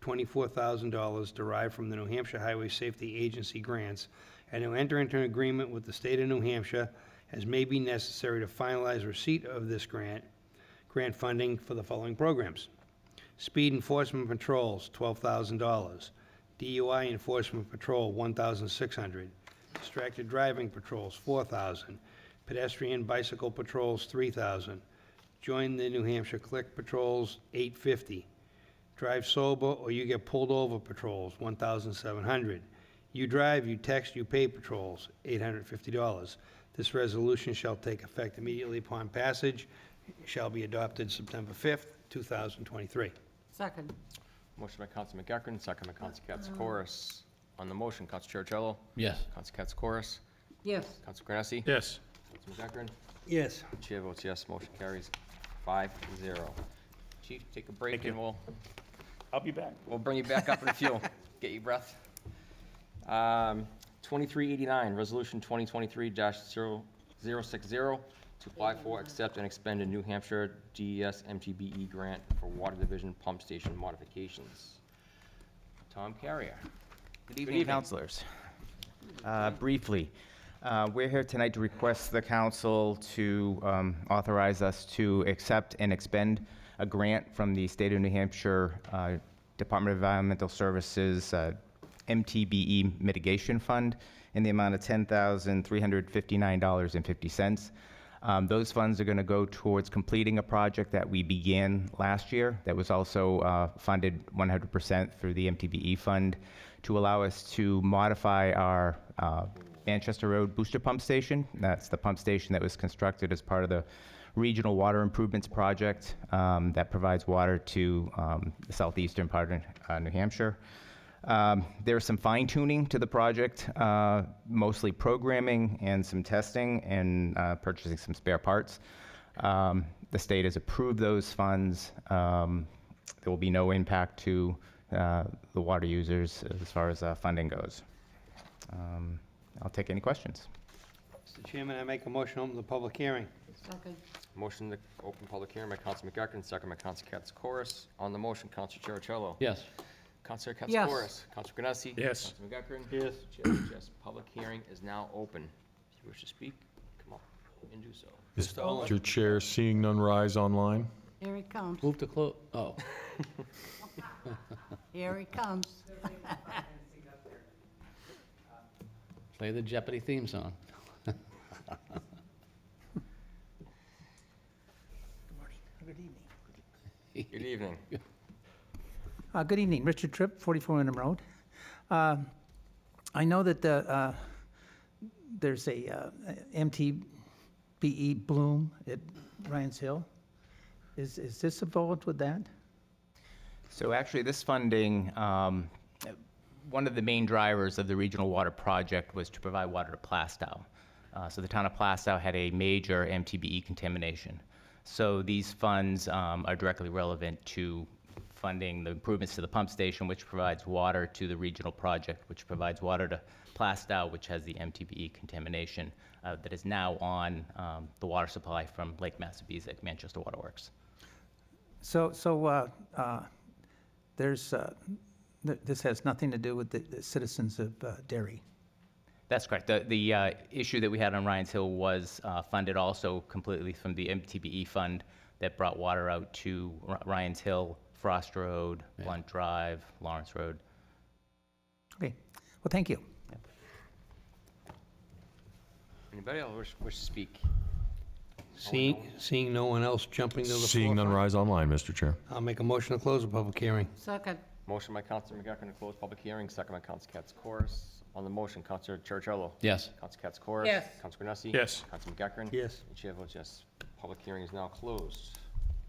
$24,000 derived from the New Hampshire Highway Safety Agency grants, and to enter into an agreement with the state of New Hampshire as may be necessary to finalize receipt of this grant funding for the following programs: Speed Enforcement Patrols, $12,000. DUI Enforcement Patrol, $1,600. Distracted Driving Patrols, $4,000. Pedestrian Bicycle Patrols, $3,000. Join the New Hampshire Click Patrols, $850. Drive Sober or You Get Pulled Over Patrols, $1,700. You Drive, You Text, You Pay Patrols, $850. This resolution shall take effect immediately upon passage, shall be adopted September 5th, 2023. Second. Motion by Counsel McGuckin, second by Counsel Katsoukaris. On the motion, Counsel Chercello. Yes. Counsel Katsoukaris. Yes. Counsel Granessi. Yes. Counsel McGuckin. Yes. Chair votes yes, motion carries 5-0. Chief, take a break Thank you. and I'll be back. we'll bring you back up in a few. Get your breath. 2389, Resolution 2023-060, to apply for, accept, and expend a New Hampshire DES MTBE grant for Water Division pump station modifications. Tom Carrier. Good evening, councilors. Briefly, we're here tonight to request the council to authorize us to accept and expend a grant from the State of New Hampshire Department of Environmental Services MTBE Mitigation Fund in the amount of $10,359.50. Those funds are going to go towards completing a project that we began last year that was also funded 100% through the MTBE fund to allow us to modify our Manchester Road booster pump station. That's the pump station that was constructed as part of the Regional Water Improvements Project that provides water to the southeastern part of New Hampshire. There's some fine tuning to the project, mostly programming and some testing and purchasing some spare parts. The state has approved those funds. There will be no impact to the water users as far as funding goes. I'll take any questions. Mr. Chairman, I make a motion to open the public hearing. Second. Motion to open public hearing by Council McGuckin, second by Council Katz-Corus. On the motion, Council Cherichello. Yes. Councilor Yes. Katz-Corus. Councilor Ganassi. Yes. Councilor McGuckin. Yes. Chair votes yes. Public hearing is now open. If you wish to speak, come up and do so. Mr. Chair, seeing none rise online. Here he comes. Move to close, oh. Here he comes. Play the Jeopardy theme song. Good evening. Good evening, Richard Tripp, 44 Wyndham Road. I know that there's a MTBE bloom at Ryan's Hill. Is this involved with that? So actually, this funding, one of the main drivers of the Regional Water Project was to provide water to Plastow. So the town of Plastow had a major MTBE contamination. So these funds are directly relevant to funding the improvements to the pump station, which provides water to the regional project, which provides water to Plastow, which has the MTBE contamination that is now on the water supply from Lake Massabesic, Manchester Waterworks. So this has nothing to do with the citizens of Derry? That's correct. The issue that we had on Ryan's Hill was funded also completely from the MTBE fund that brought water out to Ryan's Hill, Frost Road, Blunt Drive, Lawrence Road. Okay, well, thank you. Anybody else wish to speak? Seeing no one else jumping to the Seeing none forefront, rise online, Mr. Chair. I'll make a motion to close the public hearing. Second. Motion by Councilor McGuckin to close public hearing, second by Council Katz-Corus. On the motion, Councilor Cherichello. Yes. Council Katz-Corus. Yes. Councilor Ganassi. Yes. Councilor McGuckin. Yes. And chair votes yes. Public hearing is now closed.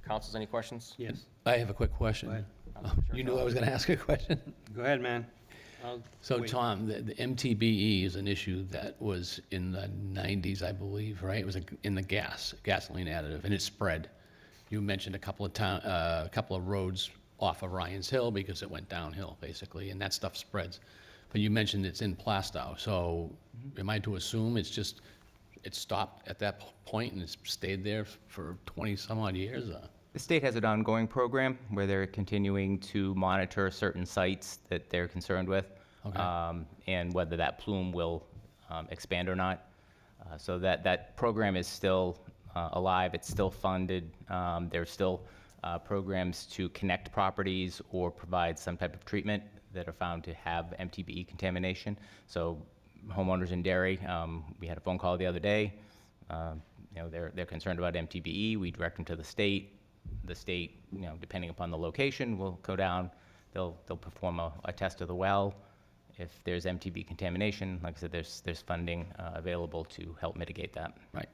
Councilors, any questions? Yes. I have a quick question. ahead. You knew I was going to ask a question? Go ahead, man. I'll So wait. Tom, the MTBE is an issue that was in the 90s, I believe, right? It was in the gasoline additive, and it spread. You mentioned a couple of roads off of Ryan's Hill because it went downhill, basically, and that stuff spreads. But you mentioned it's in Plastow, so am I to assume it stopped at that point and it's stayed there for 20-some-odd years? The state has an ongoing program where they're continuing to monitor certain sites that they're concerned with, Okay. and whether that plume will expand or not. So that program is still alive. It's still funded. There's still programs to connect properties or provide some type of treatment that are found to have MTBE contamination. So homeowners in Derry, we had a phone call the other day. They're concerned about MTBE. We direct them to the state. The state, depending upon the location, will go down. They'll perform a test of the well. If there's MTBE contamination, like I said, there's funding available to help mitigate that. Right.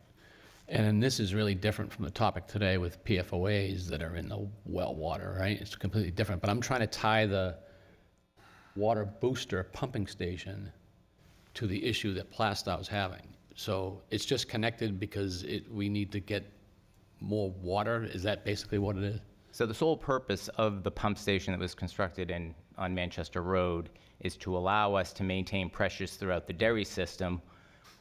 And this is really different from the topic today with PFOAs that are in the well water, right? It's completely different. But I'm trying to tie the water booster pumping station to the issue that Plastow's having. So it's just connected because we need to get more water? Is that basically what it is? So the sole purpose of the pump station that was constructed on Manchester Road is to allow us to maintain pressures throughout the Derry system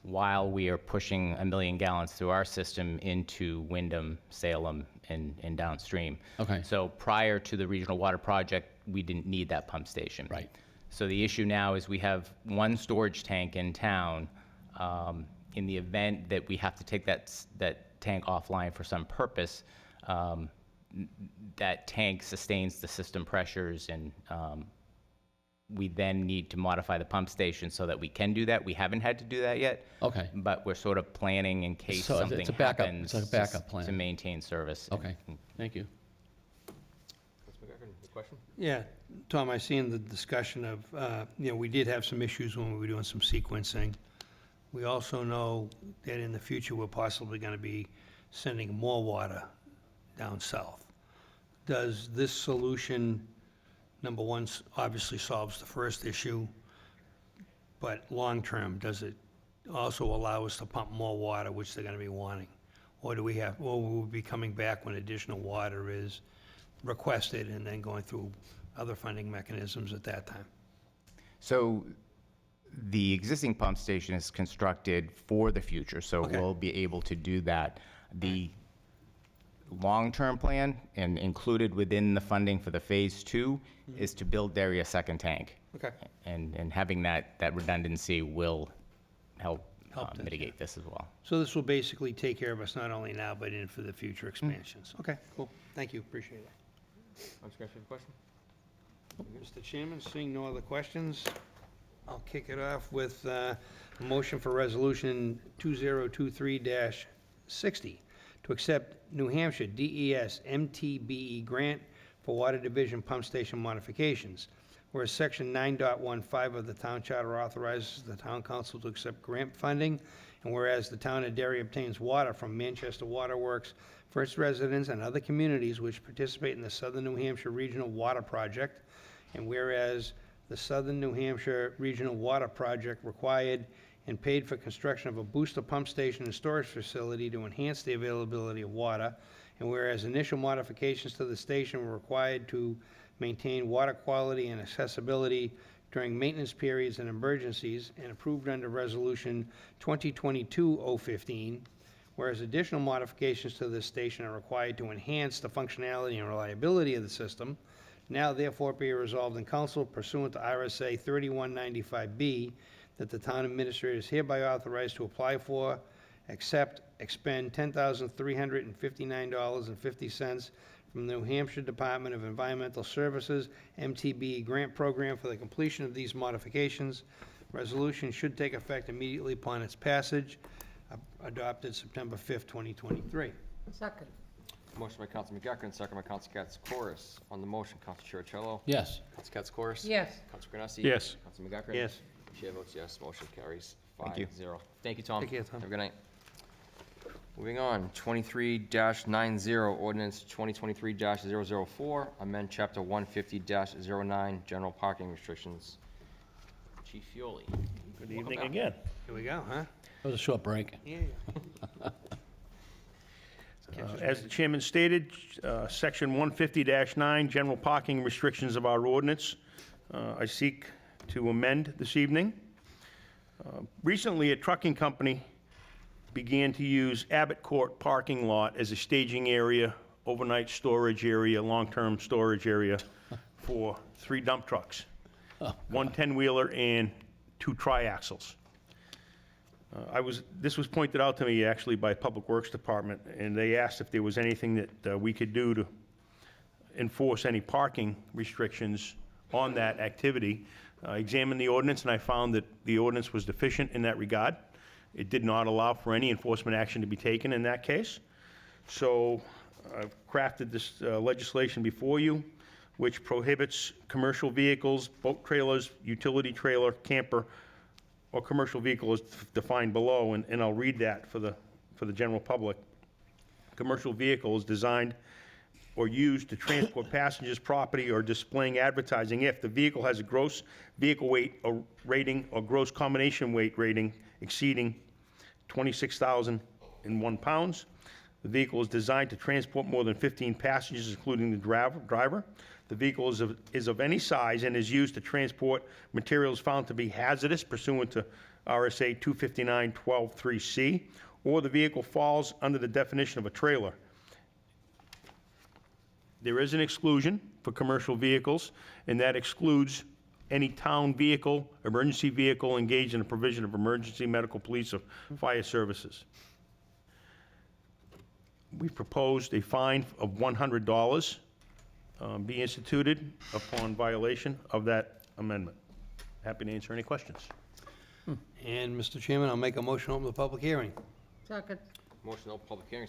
while we are pushing 1 million gallons through our system into Wyndham, Salem, and downstream. Okay. So prior to the Regional Water Project, we didn't need that pump station. Right. So the issue now is we have one storage tank in town. In the event that we have to take that tank offline for some purpose, that tank sustains the system pressures, and we then need to modify the pump station so that we can do that. We haven't had to do that yet. Okay. But we're sort of planning in case So something it's a backup- happens. it's a backup plan. To maintain service. Okay, thank you. Councilman McGuckin, any question? Yeah, Tom, I see in the discussion of, we did have some issues when we were doing some sequencing. We also know that in the future, we're possibly going to be sending more water down south. Does this solution, number one, obviously solves the first issue, but long-term, does it also allow us to pump more water, which they're going to be wanting? Or do we have, or will we be coming back when additional water is requested and then going through other funding mechanisms at that time? So the existing pump station is constructed for the future, so Okay. we'll be able to do that. The long-term plan, and included within the funding for the Phase 2, is to build Derry a second tank. Okay. And having that redundancy will help Help this, mitigate this as well. So this will basically take care of us not only now, but in for the future expansions. Okay, cool. Thank you, appreciate it. Councilman McGuckin, question? Mr. Chairman, seeing no other questions, I'll kick it off with a motion for Resolution 2023-60 to accept New Hampshire DES MTBE grant for Water Division pump station modifications, whereas Section 9.15 of the Town Charter authorizes the Town Council to accept grant funding, and whereas the Town of Derry obtains water from Manchester Water Works for its residents and other communities which participate in the Southern New Hampshire Regional Water Project, and whereas the Southern New Hampshire Regional Water Project required and paid for construction of a booster pump station and storage facility to enhance the availability of water, and whereas initial modifications to the station were required to maintain water quality and accessibility during maintenance periods and emergencies, and approved under Resolution 2022-015, whereas additional modifications to this station are required to enhance the functionality and reliability of the system, now therefore be resolved in council pursuant to RSA 3195B that the town administrator is hereby authorized to apply for, accept, expend $10,359.50 from the New Hampshire Department of Environmental Services MTBE grant program for the completion of these modifications. Resolution should take effect immediately upon its passage, adopted September 5th, 2023. Second. Motion by Councilman McGuckin, second by Council Katz-Corus. On the motion, Council Chiarcello. Yes. Council Katz-Corus. Yes. Council Granesi. Yes. Council McGuckin. Yes. Chair votes yes, motion carries Thank you. 5-0. Thank you, Tom. Take care, Tom. Have a good night. Moving on, 23-90, ordinance 2023-004, amend chapter 150-09, general parking restrictions. Chief Fioli. Good evening again. Here we go, huh? It was a short break. Yeah. As the chairman stated, section 150-9, general parking restrictions of our ordinance, I seek to amend this evening. Recently, a trucking company began to use Abbott Court parking lot as a staging area, overnight storage area, long-term storage area for 3 dump trucks, 1 10-wheeler and 2 triaxles. This was pointed out to me actually by Public Works Department, and they asked if there was anything that we could do to enforce any parking restrictions on that activity. I examined the ordinance and I found that the ordinance was deficient in that regard. It did not allow for any enforcement action to be taken in that case. So I've crafted this legislation before you, which prohibits commercial vehicles, boat trailers, utility trailer, camper, or commercial vehicle is defined below, and I'll read that for the general public. Commercial vehicle is designed or used to transport passengers, property, or displaying advertising if the vehicle has a gross vehicle weight or rating or gross combination weight rating exceeding 26,001 pounds. The vehicle is designed to transport more than 15 passengers, including the driver. The vehicle is of any size and is used to transport materials found to be hazardous pursuant to RSA 259-12-3C, or the vehicle falls under the definition of a trailer. There is an exclusion for commercial vehicles, and that excludes any town vehicle, emergency vehicle engaged in the provision of emergency medical, police, or fire services. We proposed a fine of $100 be instituted upon violation of that amendment. Happy to answer any questions. And, Mr. Chairman, I'll make a motion to open the public hearing. Second. Motion to open public hearing,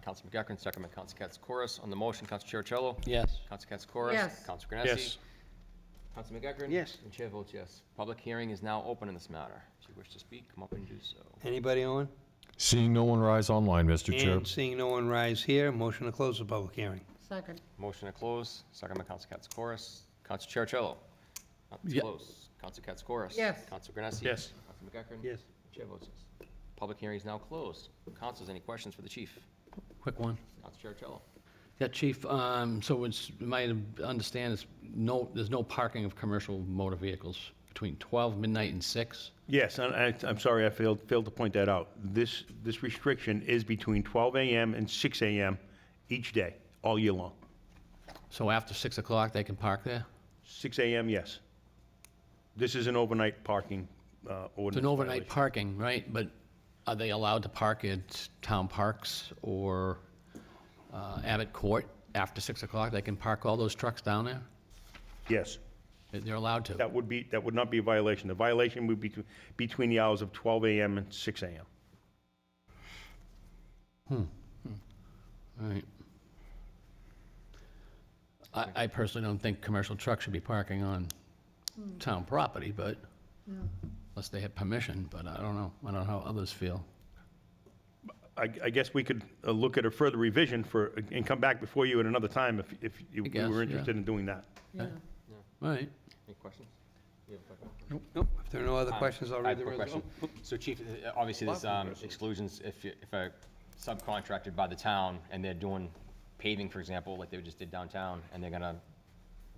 Counsel McEachran, second by Counsel Katsoukaris. On the motion, Counsel Chercello? Yes. Counsel Katsoukaris? Yes. Counsel Granessi? Yes. Counsel McEachran? Yes. And chair votes yes. Public hearing is now open in this matter. If you wish to speak, come up and do so. Anybody on? Seeing no one rise online, Mr. Chair. And seeing no one rise here, motion to close the public hearing. Second. Motion to close, second by Counsel Katsoukaris. Counsel Chercello? To Ye- close. Counsel Katsoukaris? Yes. Counsel Granessi? Yes. Counsel McEachran? Yes. Chair votes yes. Public hearing is now closed. Counsels, any questions for the chief? Quick one. Counsel Chercello? Yeah, Chief, so it's, my understand is there's no parking of commercial motor vehicles between 12 midnight and 6? Yes, and I'm sorry, I failed to point that out. This restriction is between 12 a.m. and 6 a.m. each day, all year long. So after 6 o'clock, they can park there? 6 a.m., yes. This is an overnight parking ordinance. It's an overnight violation. parking, right? But are they allowed to park at town parks or Abbott Court after 6 o'clock? They can park all those trucks down there? Yes, They're allowed to? that would not be a violation. The violation would be between the hours of 12 a.m. and 6 a.m. All right. I personally don't think commercial trucks should be parking on town property, but, unless they have permission, but I don't know. I don't know how others feel. I guess we could look at a further revision and come back before you at another time if you guess, were yeah. interested in doing that. Yeah. All right. Any questions? You have a question? Nope. If there are no other questions, I'll I read have the a quick resolution. question. So Chief, obviously there's exclusions if a subcontracted by the town and they're doing paving, for example, like they just did downtown, and they're gonna,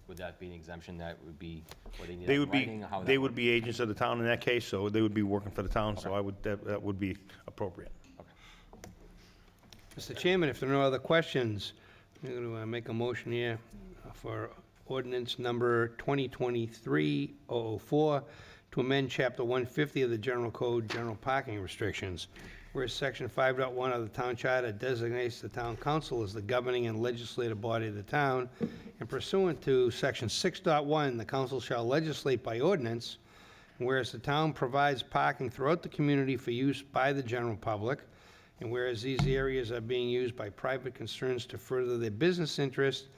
would that be an exemption that would be, or they need that in writing, or how would that They work? would be agents of the town in that case, so they would be working for the town, so that would be appropriate. Mr. Chairman, if there are no other questions, I'm going to make a motion here for ordinance number 2023-004 to amend Chapter 150 of the General Code, General Parking Restrictions, whereas Section 5.1 of the Town Charter designates the Town Council as the governing and legislative body of the town, and pursuant to Section 6.1, the council shall legislate by ordinance, whereas the town provides parking throughout the community for use by the general public, and whereas these areas are being used by private concerns to further their business interest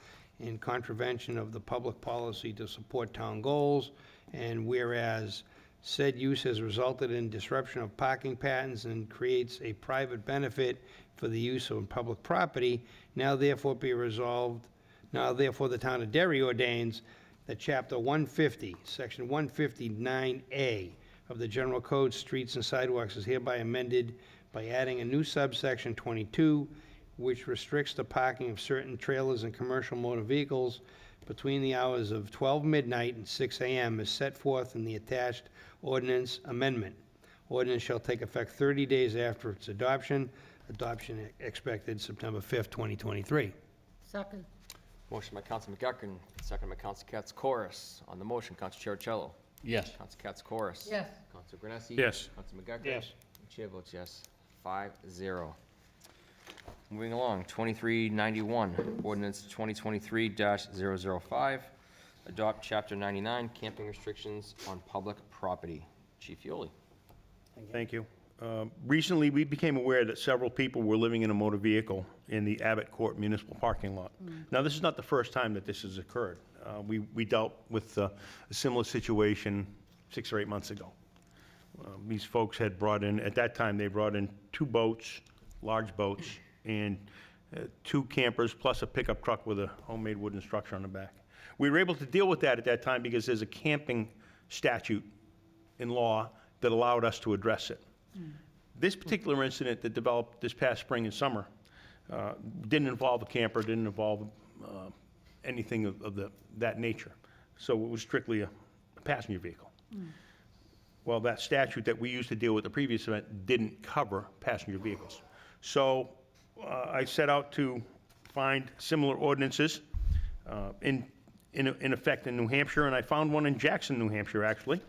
in contravention of the public policy to support town goals, and whereas said use has resulted in disruption of parking patterns and creates a private benefit for the use of public property, now therefore be resolved, now therefore the town of Derry ordains that Chapter 150, Section 159A of the General Code, Streets and Sidewalks is hereby amended by adding a new subsection 22, which restricts the parking of certain trailers and commercial motor vehicles between the hours of 12 midnight and 6 a.m. as set forth in the attached ordinance amendment. Ordinance shall take effect 30 days after its adoption. Adoption expected September 5th, 2023. Second. Motion by Counsel McEachran, second by Counsel Katsoukaris. On the motion, Counsel Chercello? Yes. Counsel Katsoukaris? Yes. Counsel Granessi? Yes. Counsel McEachran? Yes. Chair votes yes, 5-0. Moving along, 2391, ordinance 2023-005, adopt Chapter 99, camping restrictions on public property. Chief Yoli. Thank you. Recently, we became aware that several people were living in a motor vehicle in the Abbott Court municipal parking lot. Now, this is not the first time that this has occurred. We dealt with a similar situation 6 or 8 months ago. These folks had brought in, at that time, they brought in 2 boats, large boats, and 2 campers, plus a pickup truck with a homemade wooden structure on the back. We were able to deal with that at that time because there's a camping statute in law that allowed us to address it. This particular incident that developed this past spring and summer didn't involve a camper, didn't involve anything of that nature. So it was strictly a passenger vehicle. Well, that statute that we used to deal with the previous event didn't cover passenger vehicles. So I set out to find similar ordinances. In in effect in New Hampshire, and I found one in Jackson, New Hampshire, actually,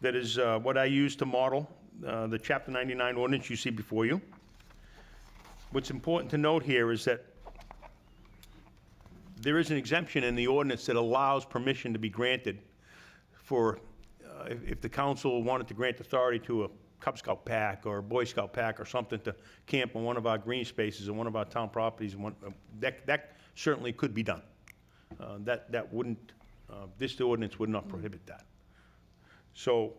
that is what I use to model the Chapter 99 ordinance you see before you. What's important to note here is that there is an exemption in the ordinance that allows permission to be granted for, if the council wanted to grant authority to a Cub Scout pack or a Boy Scout pack or something to camp on one of our green spaces or one of our town properties, that certainly could be done. That wouldn't, this ordinance would not prohibit that. So,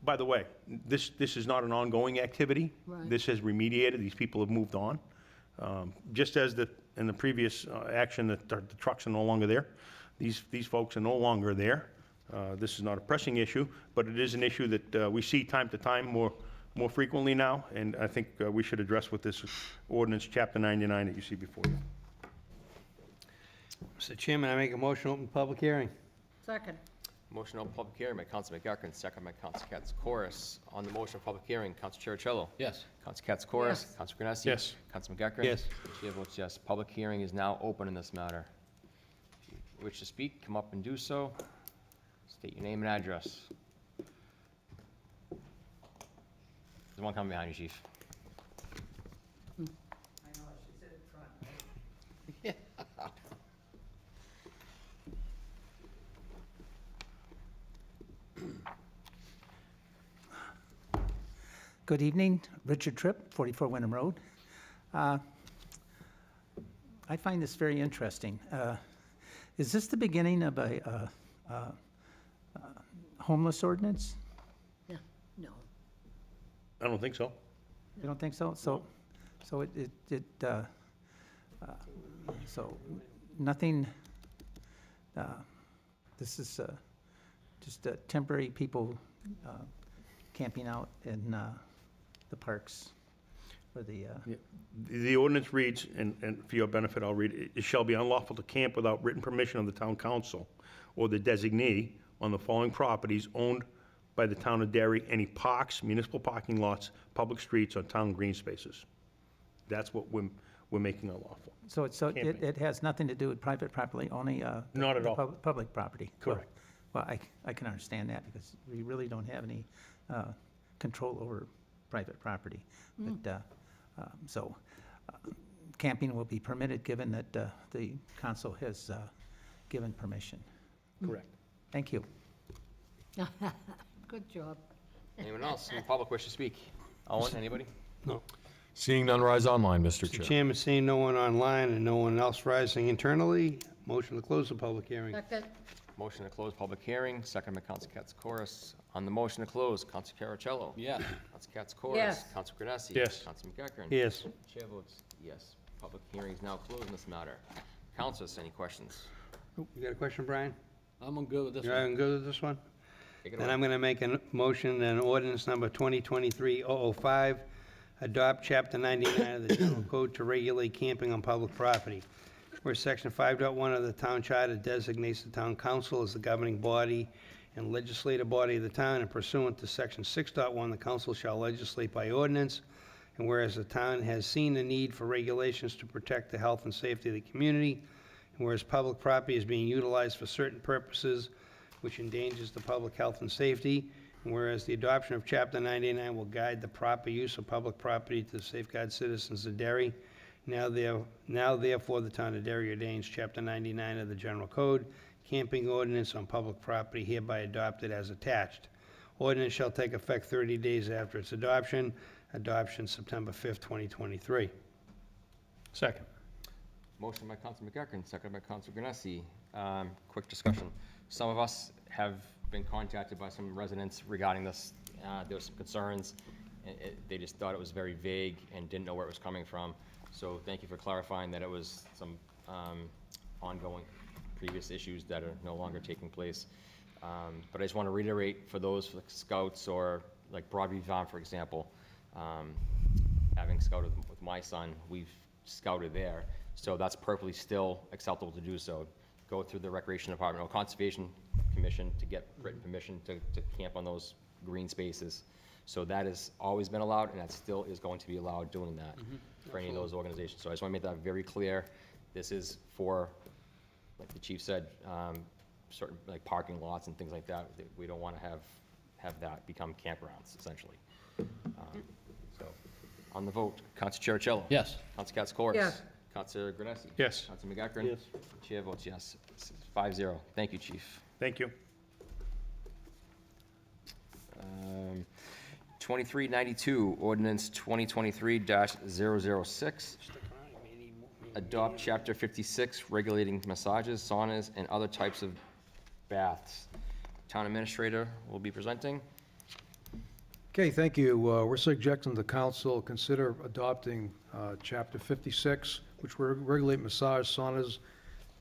by the way, this is not an ongoing activity. Right. This has remediated, these people have moved on. Just as in the previous action that the trucks are no longer there, these folks are no longer there. This is not a pressing issue, but it is an issue that we see time to time more frequently now, and I think we should address with this ordinance, Chapter 99, that you see before you. Mr. Chairman, I make a motion to open the public hearing. Second. Motion to open public hearing by Counsel McGuckin, second by Counsel Katz-Corris. On the motion of public hearing, Counsel Cherichello. Yes. Counsel Katz-Corris. Yes. Counsel Granessi. Yes. Counsel McGuckin. Yes. The chair votes yes. Public hearing is now open in this matter. If you wish to speak, come up and do so. State your name and address. There's one coming behind you, Chief. I know, she said in front. Good evening, Richard Tripp, 44 Wyndham Road. I find this very interesting. Is this the beginning of a homeless ordinance? Yeah, no. I don't think so. You don't think so? So nothing, this is just temporary people camping out in the parks for the, The ordinance reads, and for your benefit, I'll read it. It shall be unlawful to camp without written permission of the town council or the designee on the following properties owned by the town of Derry, any parks, municipal parking lots, public streets, or town green spaces. That's what we're making unlawful. so Camping. it has nothing to do with private property, only Not at the all. public property? Correct. Well, I can understand that because we really don't have any control over private property. But, camping will be permitted given that the council has given permission. Correct. Thank you. Good job. Anyone else in the public wish to speak? Owen, anybody? No. Seeing none, rise online, Mr. Mr. Chair. Chairman, seeing no one online and no one else rising internally, motion to close the public hearing. Second. Motion to close public hearing, second by Counsel Katz-Corris. On the motion to close, Counsel Carichello. Yes. Counsel Katz-Corris. Yes. Counsel Granessi. Yes. Counsel McGuckin. Yes. Chair votes yes. Public hearing is now closed in this matter. Councilors, any questions? You got a question, Brian? I'm good with this You're one. good with this one? Take it Then away. I'm going to make a motion that ordinance number 2023-005, adopt Chapter 99 of the General Code to regulate camping on public property, where Section 5.1 of the Town Charter designates the Town Council as the governing body and legislative body of the town, and pursuant to Section 6.1, the council shall legislate by ordinance, and whereas the town has seen the need for regulations to protect the health and safety of the community, and whereas public property is being utilized for certain purposes which endangers the public health and safety, and whereas the adoption of Chapter 99 will guide the proper use of public property to safeguard citizens of Derry, now therefore the town of Derry ordains Chapter 99 of the General Code, camping ordinance on public property hereby adopted as attached. Ordinance shall take effect 30 days after its adoption. Adoption September 5th, 2023. Second. Motion by Counsel McGuckin, second by Counsel Granessi. Quick discussion. Some of us have been contacted by some residents regarding this. There were some concerns. They just thought it was very vague and didn't know where it was coming from. So thank you for clarifying that it was some ongoing previous issues that are no longer taking place. But I just want to reiterate for those like scouts or like Broadview Farm, for example, having scouted with my son, we've scouted there. So that's perfectly still acceptable to do so. Go through the Recreation Department or Conservation Commission to get written permission to camp on those green spaces. So that has always been allowed, and that still is going to be allowed doing that for any of those organizations. So I just want to make that very clear. This is for like the chief said, certain, like parking lots and things like that, we don't want to have that become campgrounds, essentially. So, on the vote, Counsel Cherichello? Yes. Counsel Katsoukaris? Yes. Counsel Granessi? Yes. Counsel McEachran? Yes. Chair votes yes. 5-0. Thank you, chief. Thank you. 2392, ordinance 2023-006. Adopt Chapter 56, regulating massages, saunas, and other types of baths. Town administrator will be presenting. Okay, thank you. We're suggesting the council consider adopting Chapter 56, which will regulate massage, saunas,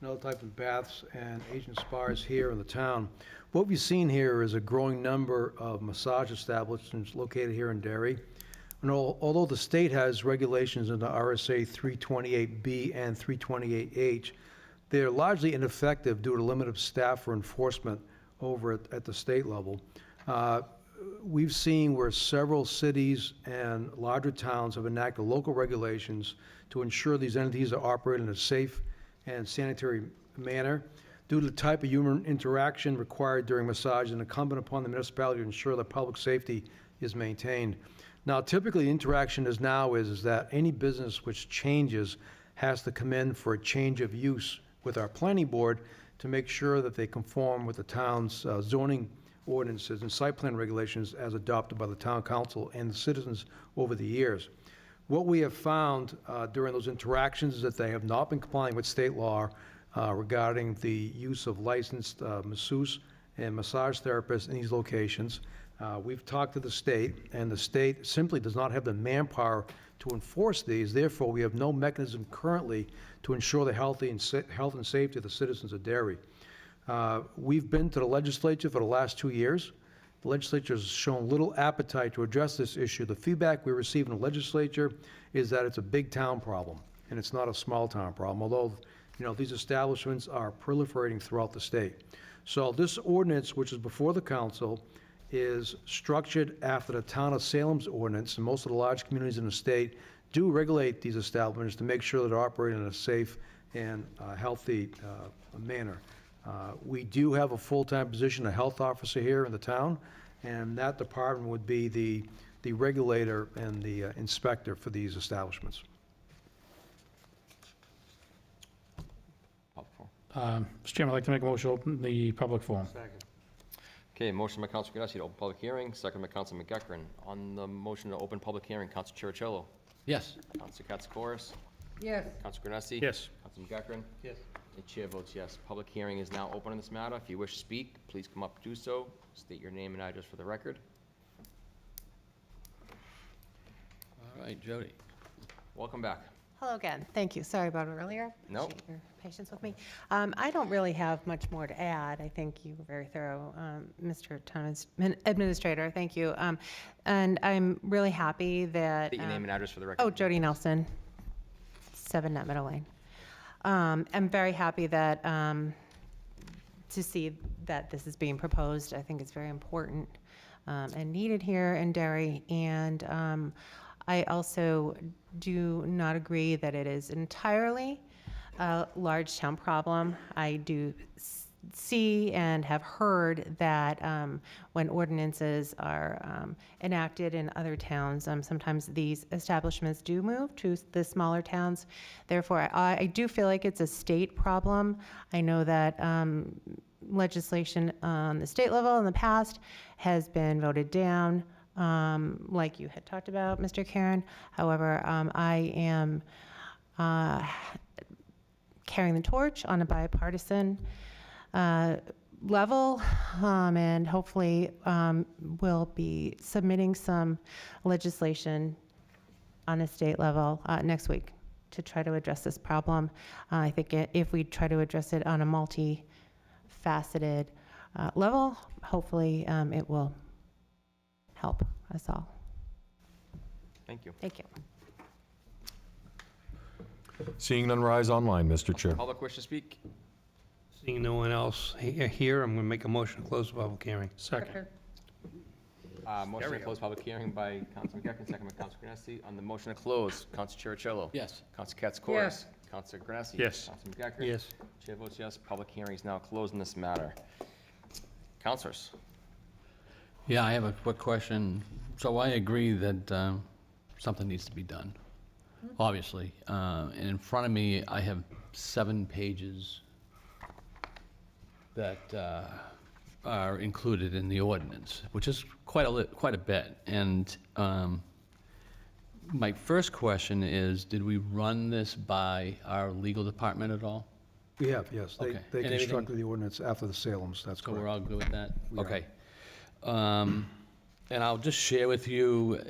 and other types of baths and Asian spas here in the town. What we've seen here is a growing number of massage establishments located here in Derry. And although the state has regulations in the RSA 328B and 328H, they're largely ineffective due to limited staff for enforcement over at the state level. We've seen where several cities and larger towns have enacted local regulations to ensure these entities are operating in a safe and sanitary manner. Due to the type of human interaction required during massage, it's incumbent upon the municipality to ensure that public safety is maintained. Now, typically, the interaction is that any business which changes has to come in for a change of use with our planning board to make sure that they conform with the town's zoning ordinances and site plan regulations as adopted by the town council and the citizens over the years. What we have found during those interactions is that they have not been complying with state law regarding the use of licensed masseuse and massage therapists in these locations. We've talked to the state, and the state simply does not have the manpower to enforce these. Therefore, we have no mechanism currently to ensure the health and safety of the citizens of Derry. We've been to the legislature for the last 2 years. The legislature has shown little appetite to address this issue. The feedback we receive in the legislature is that it's a big town problem, and it's not a small town problem, although these establishments are proliferating throughout the state. So this ordinance, which is before the council, is structured after the town of Salem's ordinance, and most of the large communities in the state do regulate these establishments to make sure that they're operating in a safe and healthy manner. We do have a full-time position, a health officer here in the town, and that department would be the regulator and the inspector for these establishments. Mr. Chairman, I'd like to make a motion to open the public forum. Okay, motion by Counsel Granessi to open public hearing, second by Counsel McEachran. On the motion to open public hearing, Counsel Cherichello? Yes. Counsel Katsoukaris? Yes. Counsel Granessi? Yes. Counsel McEachran? Yes. The chair votes yes. Public hearing is now open on this matter. If you wish to speak, please come up to do so. State your name and address for the record. All right, Jody. Welcome back. Hello again. Thank you. Sorry about earlier. No. Appreciate your patience with me. I don't really have much more to add. I think you were very thorough, Mr. Town Administrator. Thank you. And I'm really happy that... State your name and address for the record. Oh, Jody Nelson, 7 Nut Meadow Lane. I'm very happy that to see that this is being proposed. I think it's very important and needed here in Derry. And I also do not agree that it is entirely a large town problem. I do see and have heard that when ordinances are enacted in other towns, sometimes these establishments do move to the smaller towns. Therefore, I do feel like it's a state problem. I know that legislation on the state level in the past has been voted down, like you had talked about, Mr. Karen. However, I am carrying the torch on a bipartisan level, and hopefully we'll be submitting some legislation on a state level next week to try to address this problem. I think if we try to address it on a multifaceted level, hopefully it will help us all. Thank you. Thank you. Seeing none, rise online, Mr. Chair. Public wish to speak? Seeing no one else here, I'm going to make a motion to close the public hearing. Second. Motion to close public hearing by Counsel McEachran, second by Counsel Granessi. On the motion to close, Counsel Cherichello? Yes. Counsel Katsoukaris? Yes. Counselor Grassi. Yes. Counselor McEachern. Yes. Chair votes yes. Public hearing is now closed in this matter. Counselors. Yeah, I have a quick question. So I agree that something needs to be done, obviously. And in front of me, I have 7 pages that are included in the ordinance, which is quite a bit. And my first question is, did we run this by our legal department at all? We have, yes. They Okay. they And everything- constructed the ordinance after the Salems, that's So we're correct. all good with that? We are. Okay. And I'll just share with you,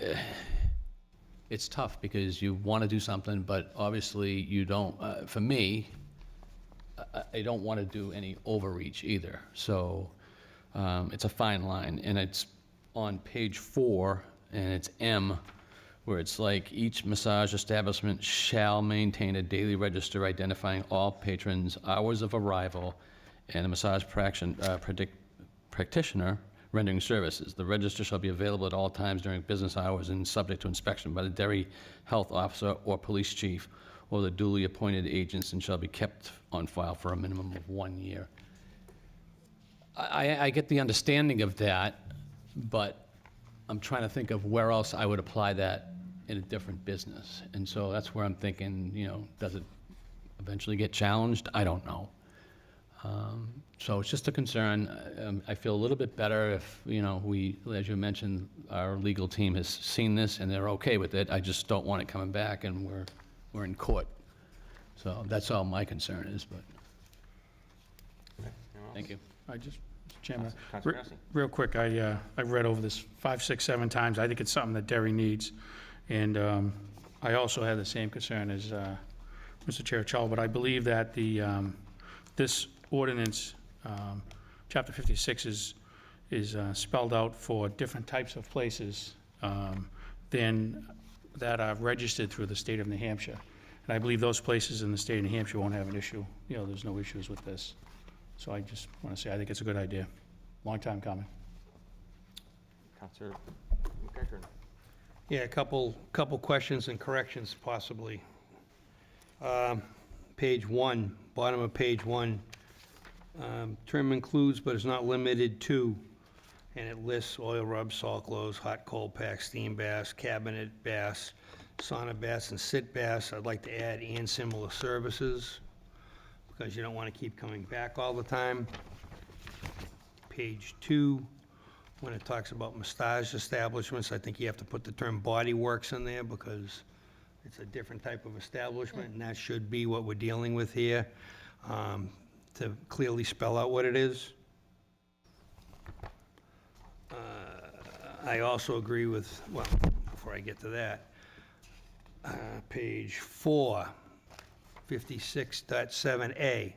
it's tough because you want to do something, but obviously you don't, for me, I don't want to do any overreach either. So it's a fine line. And it's on page 4, and it's M, where it's like, each massage establishment shall maintain a daily register identifying all patrons' hours of arrival and a massage practitioner rendering services. The register shall be available at all times during business hours and subject to inspection by the Derry Health Officer or Police Chief or the duly appointed agents, and shall be kept on file for a minimum of 1 year. I get the understanding of that, but I'm trying to think of where else I would apply that in a different business. And so that's where I'm thinking, does it eventually get challenged? I don't know. So it's just a concern. I feel a little bit better if, we, as you mentioned, our legal team has seen this and they're okay with it. I just don't want it coming back and we're in court. So that's all my concern is, but, thank you. I just, Mr. Chairman, Counselor Grassi. real quick, I read over this 5, 6, 7 times. I think it's something that Derry needs. And I also have the same concern as Mr. Chiarichello, but I believe that this ordinance, Chapter 56, is spelled out for different types of places than that are registered through the state of New Hampshire. And I believe those places in the state of New Hampshire won't have an issue. There's no issues with this. So I just want to say, I think it's a good idea. Long time coming. Counselor McEachern. Yeah, a couple questions and corrections possibly. Page 1, bottom of page 1, term includes but is not limited to, and it lists oil rub, salt glows, hot cold pack, steam baths, cabinet baths, sauna baths, and sit baths. I'd like to add and similar services, because you don't want to keep coming back all the time. Page 2, when it talks about massage establishments, I think you have to put the term body works in there, because it's a different type of establishment, and that should be what we're dealing with here, to clearly spell out what it is. I also agree with, well, before I get to that, page 4, 56.7A.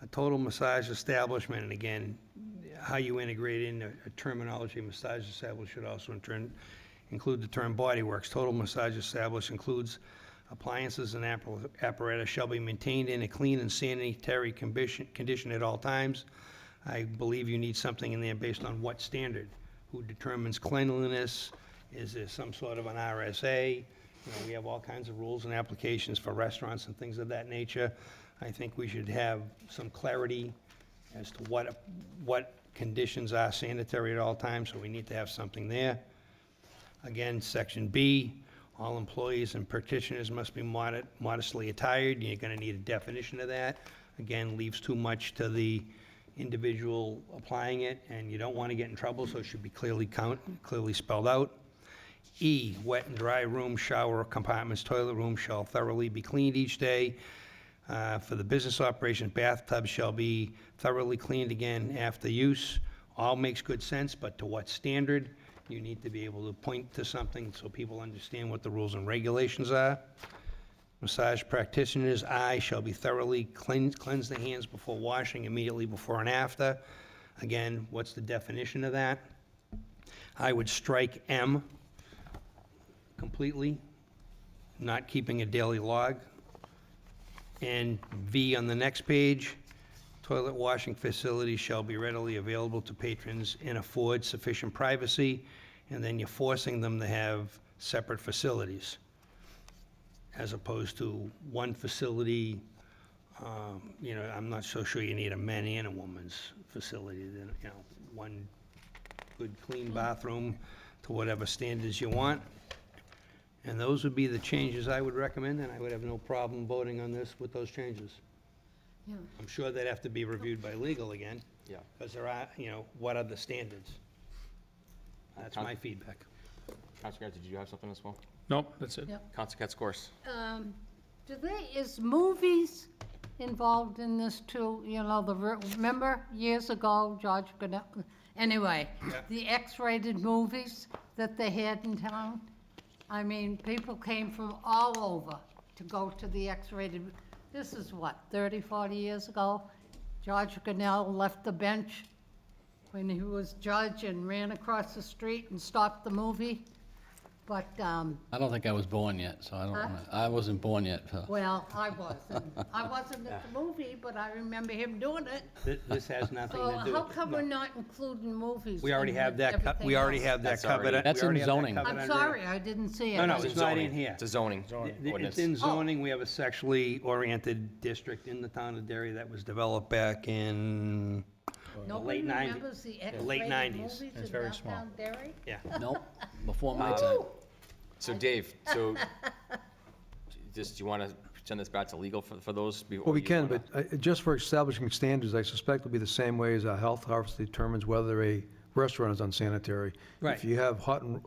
A total massage establishment, and again, how you integrate in a terminology, massage establishment should also in turn include the term body works. Total massage establishment includes appliances and apparatus shall be maintained in a clean and sanitary condition at all times. I believe you need something in there based on what standard? Who determines cleanliness? Is there some sort of an RSA? We have all kinds of rules and applications for restaurants and things of that nature. I think we should have some clarity as to what conditions are sanitary at all times, so we need to have something there. Again, section B, all employees and practitioners must be modestly attired. You're gonna need a definition of that. Again, leaves too much to the individual applying it, and you don't wanna get in trouble, so it should be clearly spelled out. E, wet and dry room, shower compartments, toilet room shall thoroughly be cleaned each day. For the business operation, bathtub shall be thoroughly cleaned again after use. All makes good sense, but to what standard? You need to be able to point to something so people understand what the rules and regulations are. Massage practitioners, I, shall be thoroughly cleanse the hands before washing, immediately before and after. Again, what's the definition of that? I would strike M completely, not keeping a daily log. And V on the next page, toilet washing facilities shall be readily available to patrons and afford sufficient privacy, and then you're forcing them to have separate facilities. as opposed to one facility. You know, I'm not so sure you need a men and a woman's facility, then, you know, one good, clean bathroom to whatever standards you want. And those would be the changes I would recommend, and I would have no problem voting on this with those changes. Yeah. I'm sure they'd have to be reviewed by legal again. Yeah. Because there are, you know, what are the standards? That's my feedback. Counselor Grant, did you have something as well? Nope, that's it. Yep. Counselor Katsoukaris? Is movies involved in this too? You know, remember years ago, George Goodell, anyway, the X-rated movies that they had in town? I mean, people came from all over to go to the X-rated, this is what, 30, 40 years ago? George Goodell left the bench when he was judge and ran across the street and stopped the movie. But, I don't think I was born yet, so I don't, Huh? I wasn't born yet. So. well, I wasn't. I wasn't at the movie, but I remember him doing it. This has nothing So to do. how come we're not including movies? We already in have that, everything we already else? have that That's already- covered. That's we already in have that zoning. covered I'm under- sorry, I didn't see it. No, no, It's in it's not zoning. in here. It's a zoning It's ordinance. in zoning, we have a sexually oriented district in the town of Derry that was developed back in the Nobody late 90s. remembers the late X-rated 90s. movies It's in very downtown Derry? Yeah. Nope, before my time. So Dave, so just, do you want to send this back to legal for those? Well, we can, but just for establishing standards, I suspect it'll be the same way as a health officer determines whether a restaurant is unsanitary. Right. If you have hot and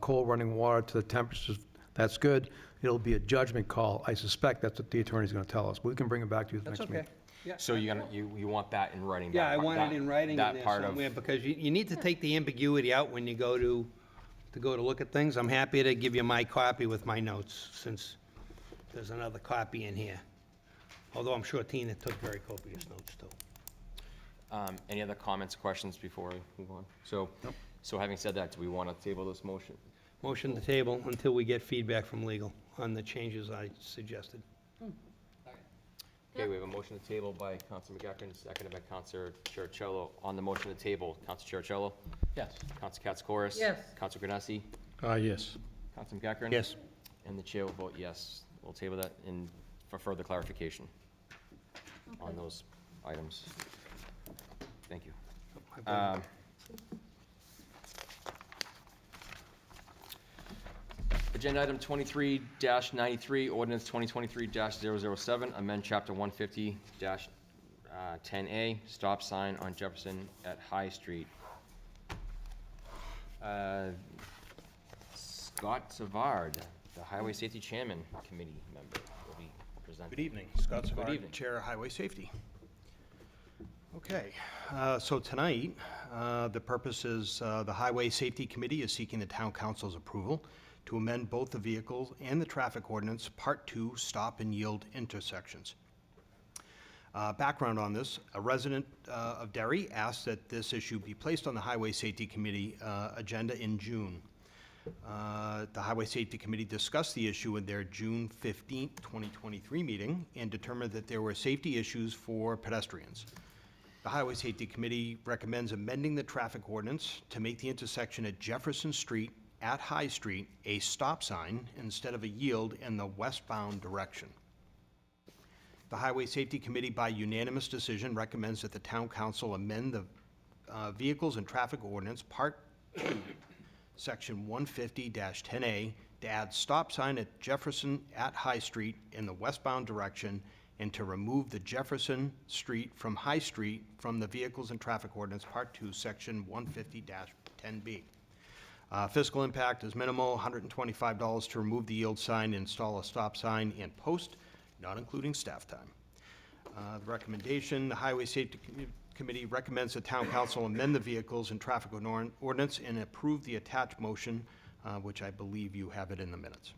cold running water to the temperatures, that's good. It'll be a judgment call. I suspect that's what the attorney's going to tell us. But we can bring it back to you at the That's next okay. meeting. Yeah. So you want that in writing? Yeah, that I part- want that- it in writing in That there part of, somewhere, because you need to take the ambiguity out when you go to look at things. I'm happy to give you my copy with my notes, since there's another copy in here. Although I'm sure Tina took very copious notes, too. any other comments, questions before we move on? So having said that, do we want to table this motion? Motion to table until we get feedback from legal on the changes I suggested. Okay, we have a motion to table by Councilor McEachern, seconded by Councilor Chercello. On the motion to table, Councilor Chercello? Yes. Councilor Katsoukaris? Yes. Councilor Granesi? Yes. Councilor McEachern? Yes. And the chair will vote yes. We'll table that for further clarification on those items. Thank you. Agenda item 23-93, ordinance 2023-007, amend chapter 150-10A, stop sign on Jefferson at High Street. Scott Savard, the Highway Safety Chairman Committee member, will be presenting. Good evening, Scott Good Savard, evening. Chair of Highway Safety. Okay, so tonight, the purpose is, the Highway Safety Committee is seeking the Town Council's approval to amend both the vehicles and the traffic ordinance, Part 2, stop and yield intersections. Background on this, a resident of Derry asked that this issue be placed on the Highway Safety Committee agenda in June. The Highway Safety Committee discussed the issue in their June 15th, 2023 meeting and determined that there were safety issues for pedestrians. The Highway Safety Committee recommends amending the traffic ordinance to make the intersection at Jefferson Street at High Street a stop sign instead of a yield in the westbound direction. The Highway Safety Committee, by unanimous decision, recommends that the Town Council amend the Vehicles and Traffic Ordinance, Part 2, Section 150-10A, to add stop sign at Jefferson at High Street in the westbound direction and to remove the Jefferson Street from High Street from the Vehicles and Traffic Ordinance, Part 2, Section 150-10B. Fiscal impact is minimal, $125 to remove the yield sign, install a stop sign, and post, not including staff time. The recommendation, the Highway Safety Committee recommends the Town Council amend the Vehicles and Traffic Ordinance and approve the attached motion, which I believe you have it in the minutes.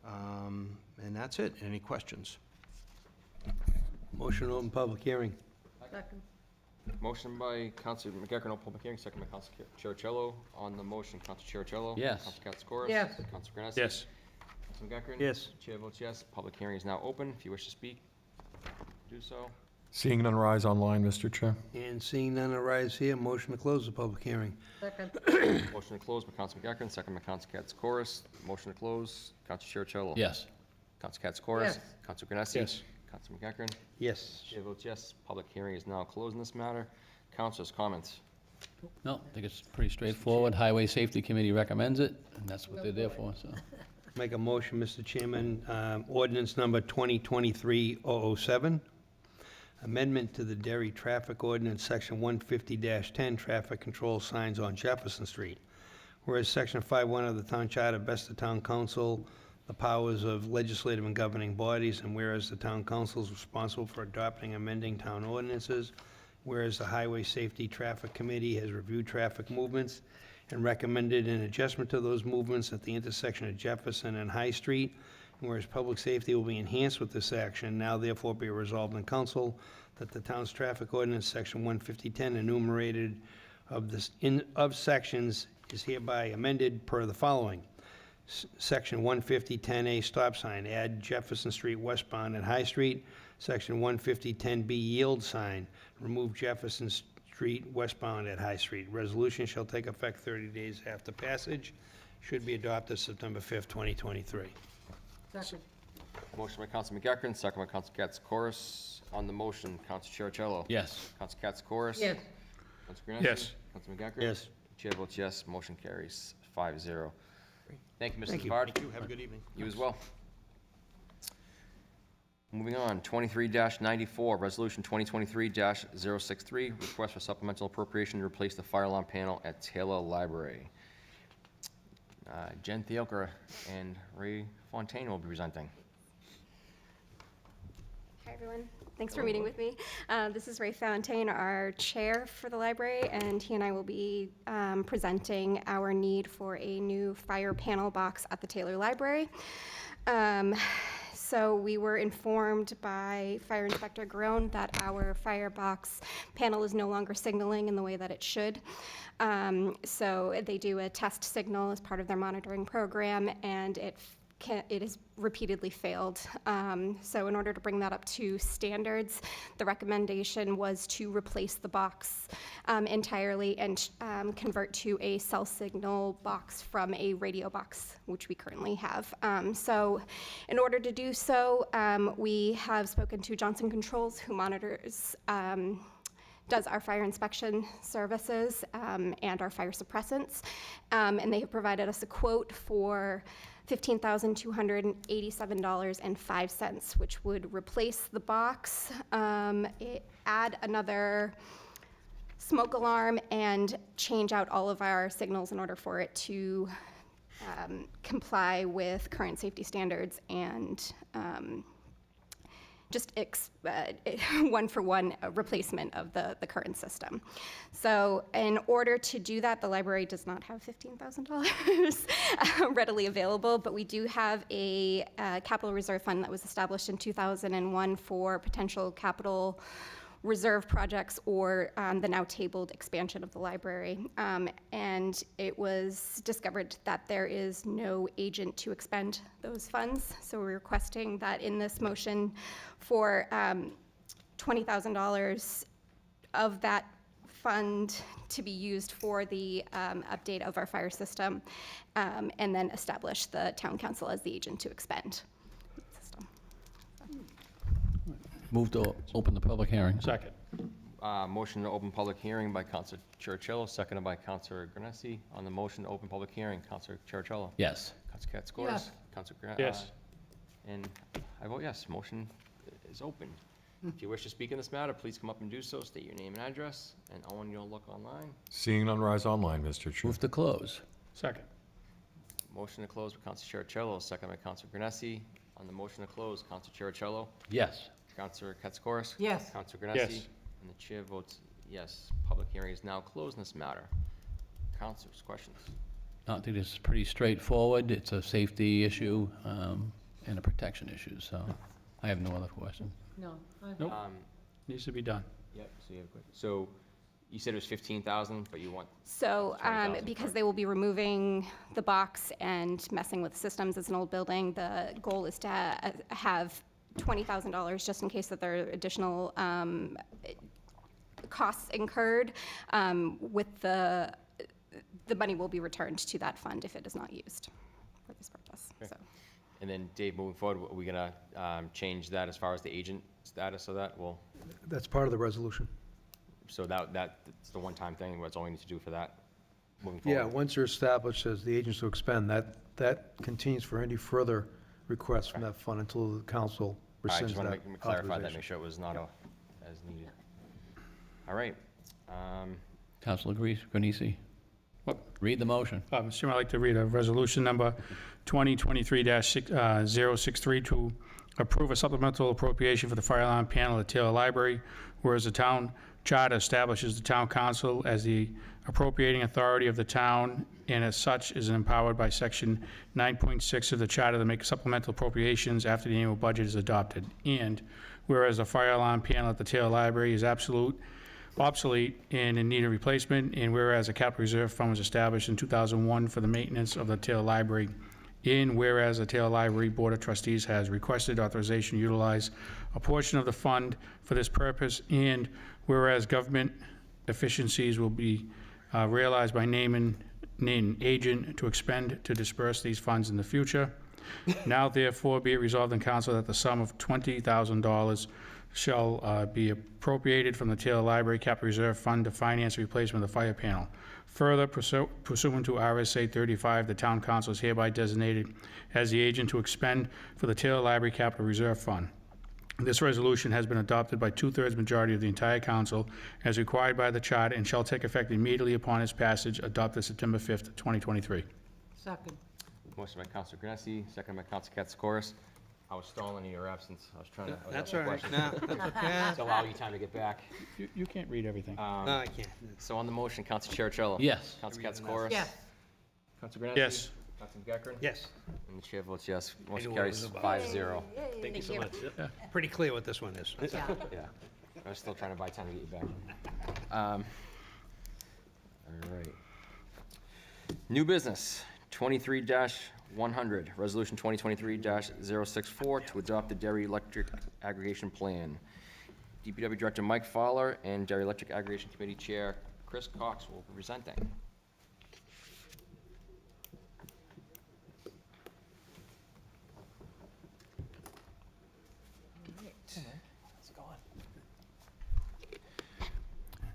And that's it. Any questions? Motion to open public hearing. Second. Motion by Councilor McEachern, no public hearing, second by Councilor Chercello. On the motion, Councilor Chercello? Yes. Councilor Katsoukaris? Yes. Councilor Granesi? Yes. Councilor McEachern? Yes. Chair votes yes. Public hearing is now open. If you wish to speak, do so. Seeing none rise online, Mr. Chair. And seeing none arise here, motion to close the public hearing. Second. Motion to close by Councilor McEachern, second by Councilor Katsoukaris. Motion to close, Councilor Chercello? Yes. Counselor Katsouris. Yes. Counselor Granesi. Yes. Counselor McEachern. Yes. Chair votes yes. Public hearing is now closed in this matter. Counselors, comments? No, I think it's pretty straightforward. Highway Safety Committee recommends it, and that's what they're there for, so. Make a motion, Mr. Chairman, ordinance number 2023-007, amendment to the Derry Traffic Ordinance, Section 150-10, traffic control signs on Jefferson Street. Whereas Section 5.1 of the Town Charter vests the Town Council the powers of legislative and governing bodies, and whereas the Town Council is responsible for adopting and amending town ordinances, whereas the Highway Safety Traffic Committee has reviewed traffic movements and recommended an adjustment to those movements at the intersection of Jefferson and High Street, and whereas public safety will be enhanced with this action, now therefore be resolved in council that the town's traffic ordinance, Section 150-10, enumerated of sections, is hereby amended per the following. Section 150-10A, stop sign, add Jefferson Street westbound at High Street. Section 150-10B, yield sign, remove Jefferson Street westbound at High Street. Resolution shall take effect 30 days after passage. Should be adopted September 5th, 2023. Second. Motion by Counselor McEachern, second by Counselor Katsouris. On the motion, Counselor Cherichello. Yes. Counselor Katsouris. Yes. Counselor Granesi. Yes. Counselor McEachern. Yes. Chair votes yes. Motion carries 5-0. Thank you, Mr. Thank you. Savard. Thank you, have a good evening. You as well. Moving on, 23-94, Resolution 2023-063, request for supplemental appropriation to replace the fire alarm panel at Taylor Library. Jen Thielker and Ray Fontaine will be presenting. Hi, everyone. Thanks for meeting with me. This is Ray Fontaine, our chair for the library, and he and I will be presenting our need for a new fire panel box at the Taylor Library. So we were informed by Fire Inspector Garone that our firebox panel is no longer signaling in the way that it should. So they do a test signal as part of their monitoring program, and it has repeatedly failed. So in order to bring that up to standards, the recommendation was to replace the box entirely and convert to a cell signal box from a radio box, which we currently have. So in order to do so, we have spoken to Johnson Controls, who monitors does our fire inspection services and our fire suppressants, and they have provided us a quote for $15,287.05, which would replace the box, add another smoke alarm, and change out all of our signals in order for it to comply with current safety standards and just one-for-one replacement of the current system. So in order to do that, the library does not have $15,000 readily available, but we do have a capital reserve fund that was established in 2001 for potential capital reserve projects or the now tabled expansion of the library. And it was discovered that there is no agent to expend those funds. So we're requesting that in this motion for $20,000 of that fund to be used for the update of our fire system, and then establish the town council as the agent to expend the system. Move to open the public hearing. Second. Motion to open public hearing by Counselor Cherichello, seconded by Counselor Granesi. On the motion to open public hearing, Counselor Cherichello. Yes. Counselor Katsouris. Yes. Counselor Yes. And I vote yes. Motion is open. If you wish to speak in this matter, please come up and do so. State your name and address. And Owen, you'll look online. Seeing none, rise online, Mr. Chair. Move to close. Second. Motion to close by Counselor Cherichello, second by Counselor Granesi. On the motion to close, Counselor Cherichello. Yes. Counselor Katsouris. Yes. Counselor Granesi. Yes. And the chair votes yes. Public hearing is now closed in this matter. Counselors, questions? I think it's pretty straightforward. It's a safety issue and a protection issue, so I have no other questions. No. Nope. Needs to be done. Yep, so you have a question. So you said it was 15,000, but you want, So, 20,000 because for- they will be removing the box and messing with systems, it's an old building, the goal is to have $20,000 just in case that there are additional costs incurred. With the money will be returned to that fund if it is not used for this purpose. Okay. So, And then Dave, moving forward, are we gonna change that as far as the agent status of that? Well, That's part of the resolution. so that's the one-time thing, that's all we need to do for that moving forward? Yeah, once you're established as the agents to expend, that continues for any further requests from that fund until the council All right, rescinds just want that to clarify that, authorization. make sure it was not as needed. All right. Councilor Grunisi. Read the motion. Mr. Chairman, I'd like to read a resolution number 2023-063 to approve a supplemental appropriation for the fire alarm panel at Taylor Library, whereas the town charter establishes the town council as the appropriating authority of the town, and as such is empowered by section 9.6 of the charter to make supplemental appropriations after the annual budget is adopted. And whereas the fire alarm panel at the Taylor Library is obsolete and in need of replacement, and whereas a capital reserve fund was established in 2001 for the maintenance of the Taylor Library, and whereas the Taylor Library Board of Trustees has requested authorization to utilize a portion of the fund for this purpose, and whereas government efficiencies will be realized by naming an agent to expend to disperse these funds in the future. Now therefore be it resolved in council that the sum of $20,000 shall be appropriated from the Taylor Library Capital Reserve Fund to finance the replacement of the fire panel. Further, pursuant to RSA 35, the town council is hereby designated as the agent to expend for the Taylor Library Capital Reserve Fund. This resolution has been adopted by 2/3 majority of the entire council as required by the charter and shall take effect immediately upon its passage, adopted September 5th, 2023. Second. Motion by Councilor Grassi, second by Councilor Katsoukaris. I was stalling in your absence. I was trying to. That's all right. No, that's okay. To allow you time to get back. You can't read everything. No, I can't. So on the motion, Councilor Cherichello? Yes. Councilor Katsoukaris? Yes. Councilor Grassi? Yes. Councilor Geckran? Yes. And the chair votes yes. Motion knew what it carries was about. 5-0. Thank you so much. Pretty clear what this one is. Yeah. I was still trying to buy time to get you back. All right. New business, 23-100, resolution 2023-064 to adopt the Derry Electric Aggregation Plan. DPW Director Mike Fowler and Derry Electric Aggregation Committee Chair Chris Cox will be presenting.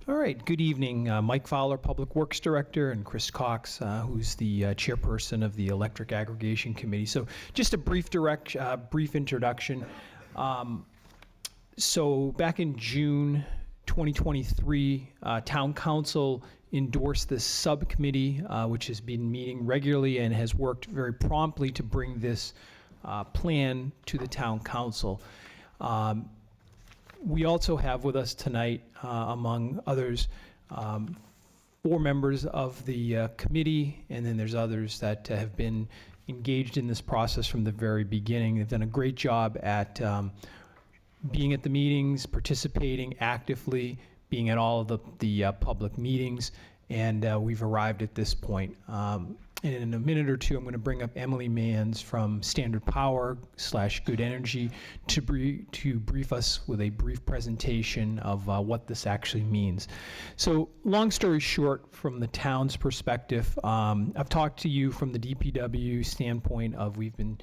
All right, good evening. Mike Fowler, Public Works Director, and Chris Cox, who's the chairperson of the Electric Aggregation Committee. So just a brief introduction. So back in June 2023, Town Council endorsed this subcommittee, which has been meeting regularly and has worked very promptly to bring this plan to the Town Council. We also have with us tonight, among others, 4 members of the committee, and then there's others that have been engaged in this process from the very beginning. They've done a great job at being at the meetings, participating actively, being at all of the public meetings, and we've arrived at this point. And in a minute or two, I'm going to bring up Emily Manns from Standard Power / Good Energy to brief us with a brief presentation of what this actually means. So long story short, from the town's perspective, I've talked to you from the DPW standpoint of we've been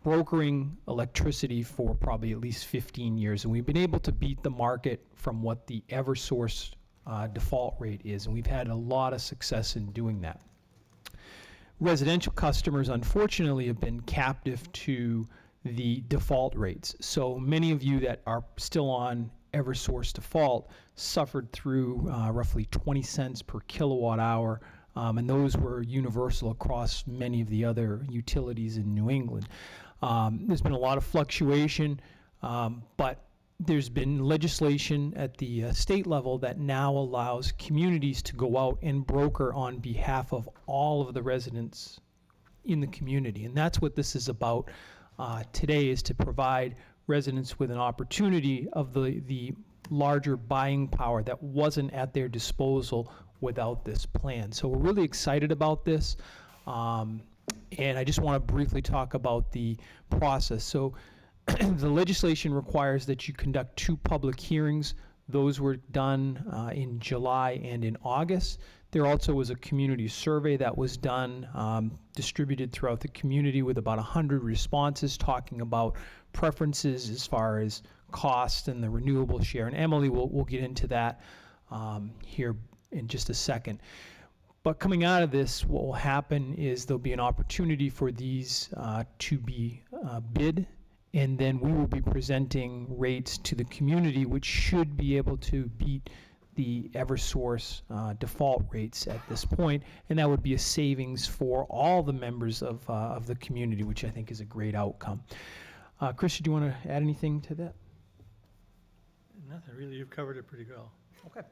brokering electricity for probably at least 15 years, and we've been able to beat the market from what the Eversource default rate is, and we've had a lot of success in doing that. Residential customers, unfortunately, have been captive to the default rates. So many of you that are still on Eversource default suffered through roughly 20 cents per kilowatt hour, and those were universal across many of the other utilities in New England. There's been a lot of fluctuation, but there's been legislation at the state level that now allows communities to go out and broker on behalf of all of the residents in the community. And that's what this is about today, is to provide residents with an opportunity of the larger buying power that wasn't at their disposal without this plan. So we're really excited about this. And I just want to briefly talk about the process. So the legislation requires that you conduct 2 public hearings Those were done in July and in August. There also was a community survey that was done, distributed throughout the community with about 100 responses talking about preferences as far as cost and the renewable share. And Emily will get into that here in just a second. But coming out of this, what will happen is there'll be an opportunity for these to be bid, and then we will be presenting rates to the community, which should be able to beat the Eversource default rates at this point, and that would be a savings for all the members of the community, which I think is a great outcome. Chris, do you want to add anything to that? Nothing, really, you've covered it pretty well. Okay.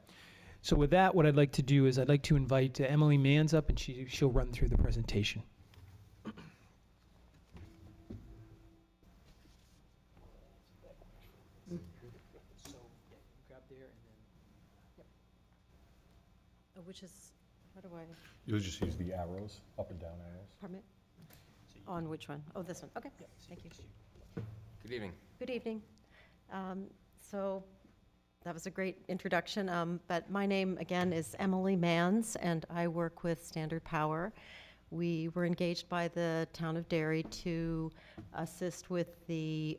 So with that, what I'd like to do is I'd like to invite Emily Manns up, and she'll run through the presentation. Which is, how do I, You'll just use the arrows, up and down arrows. pardon me? On which one? Oh, this one, okay, thank you. Good evening. Good evening. So, that was a great introduction, but my name, again, is Emily Manns, and I work with Standard Power. We were engaged by the town of Derry to assist with the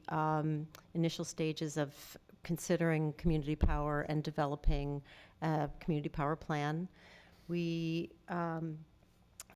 initial stages of considering community power and developing a community power plan. We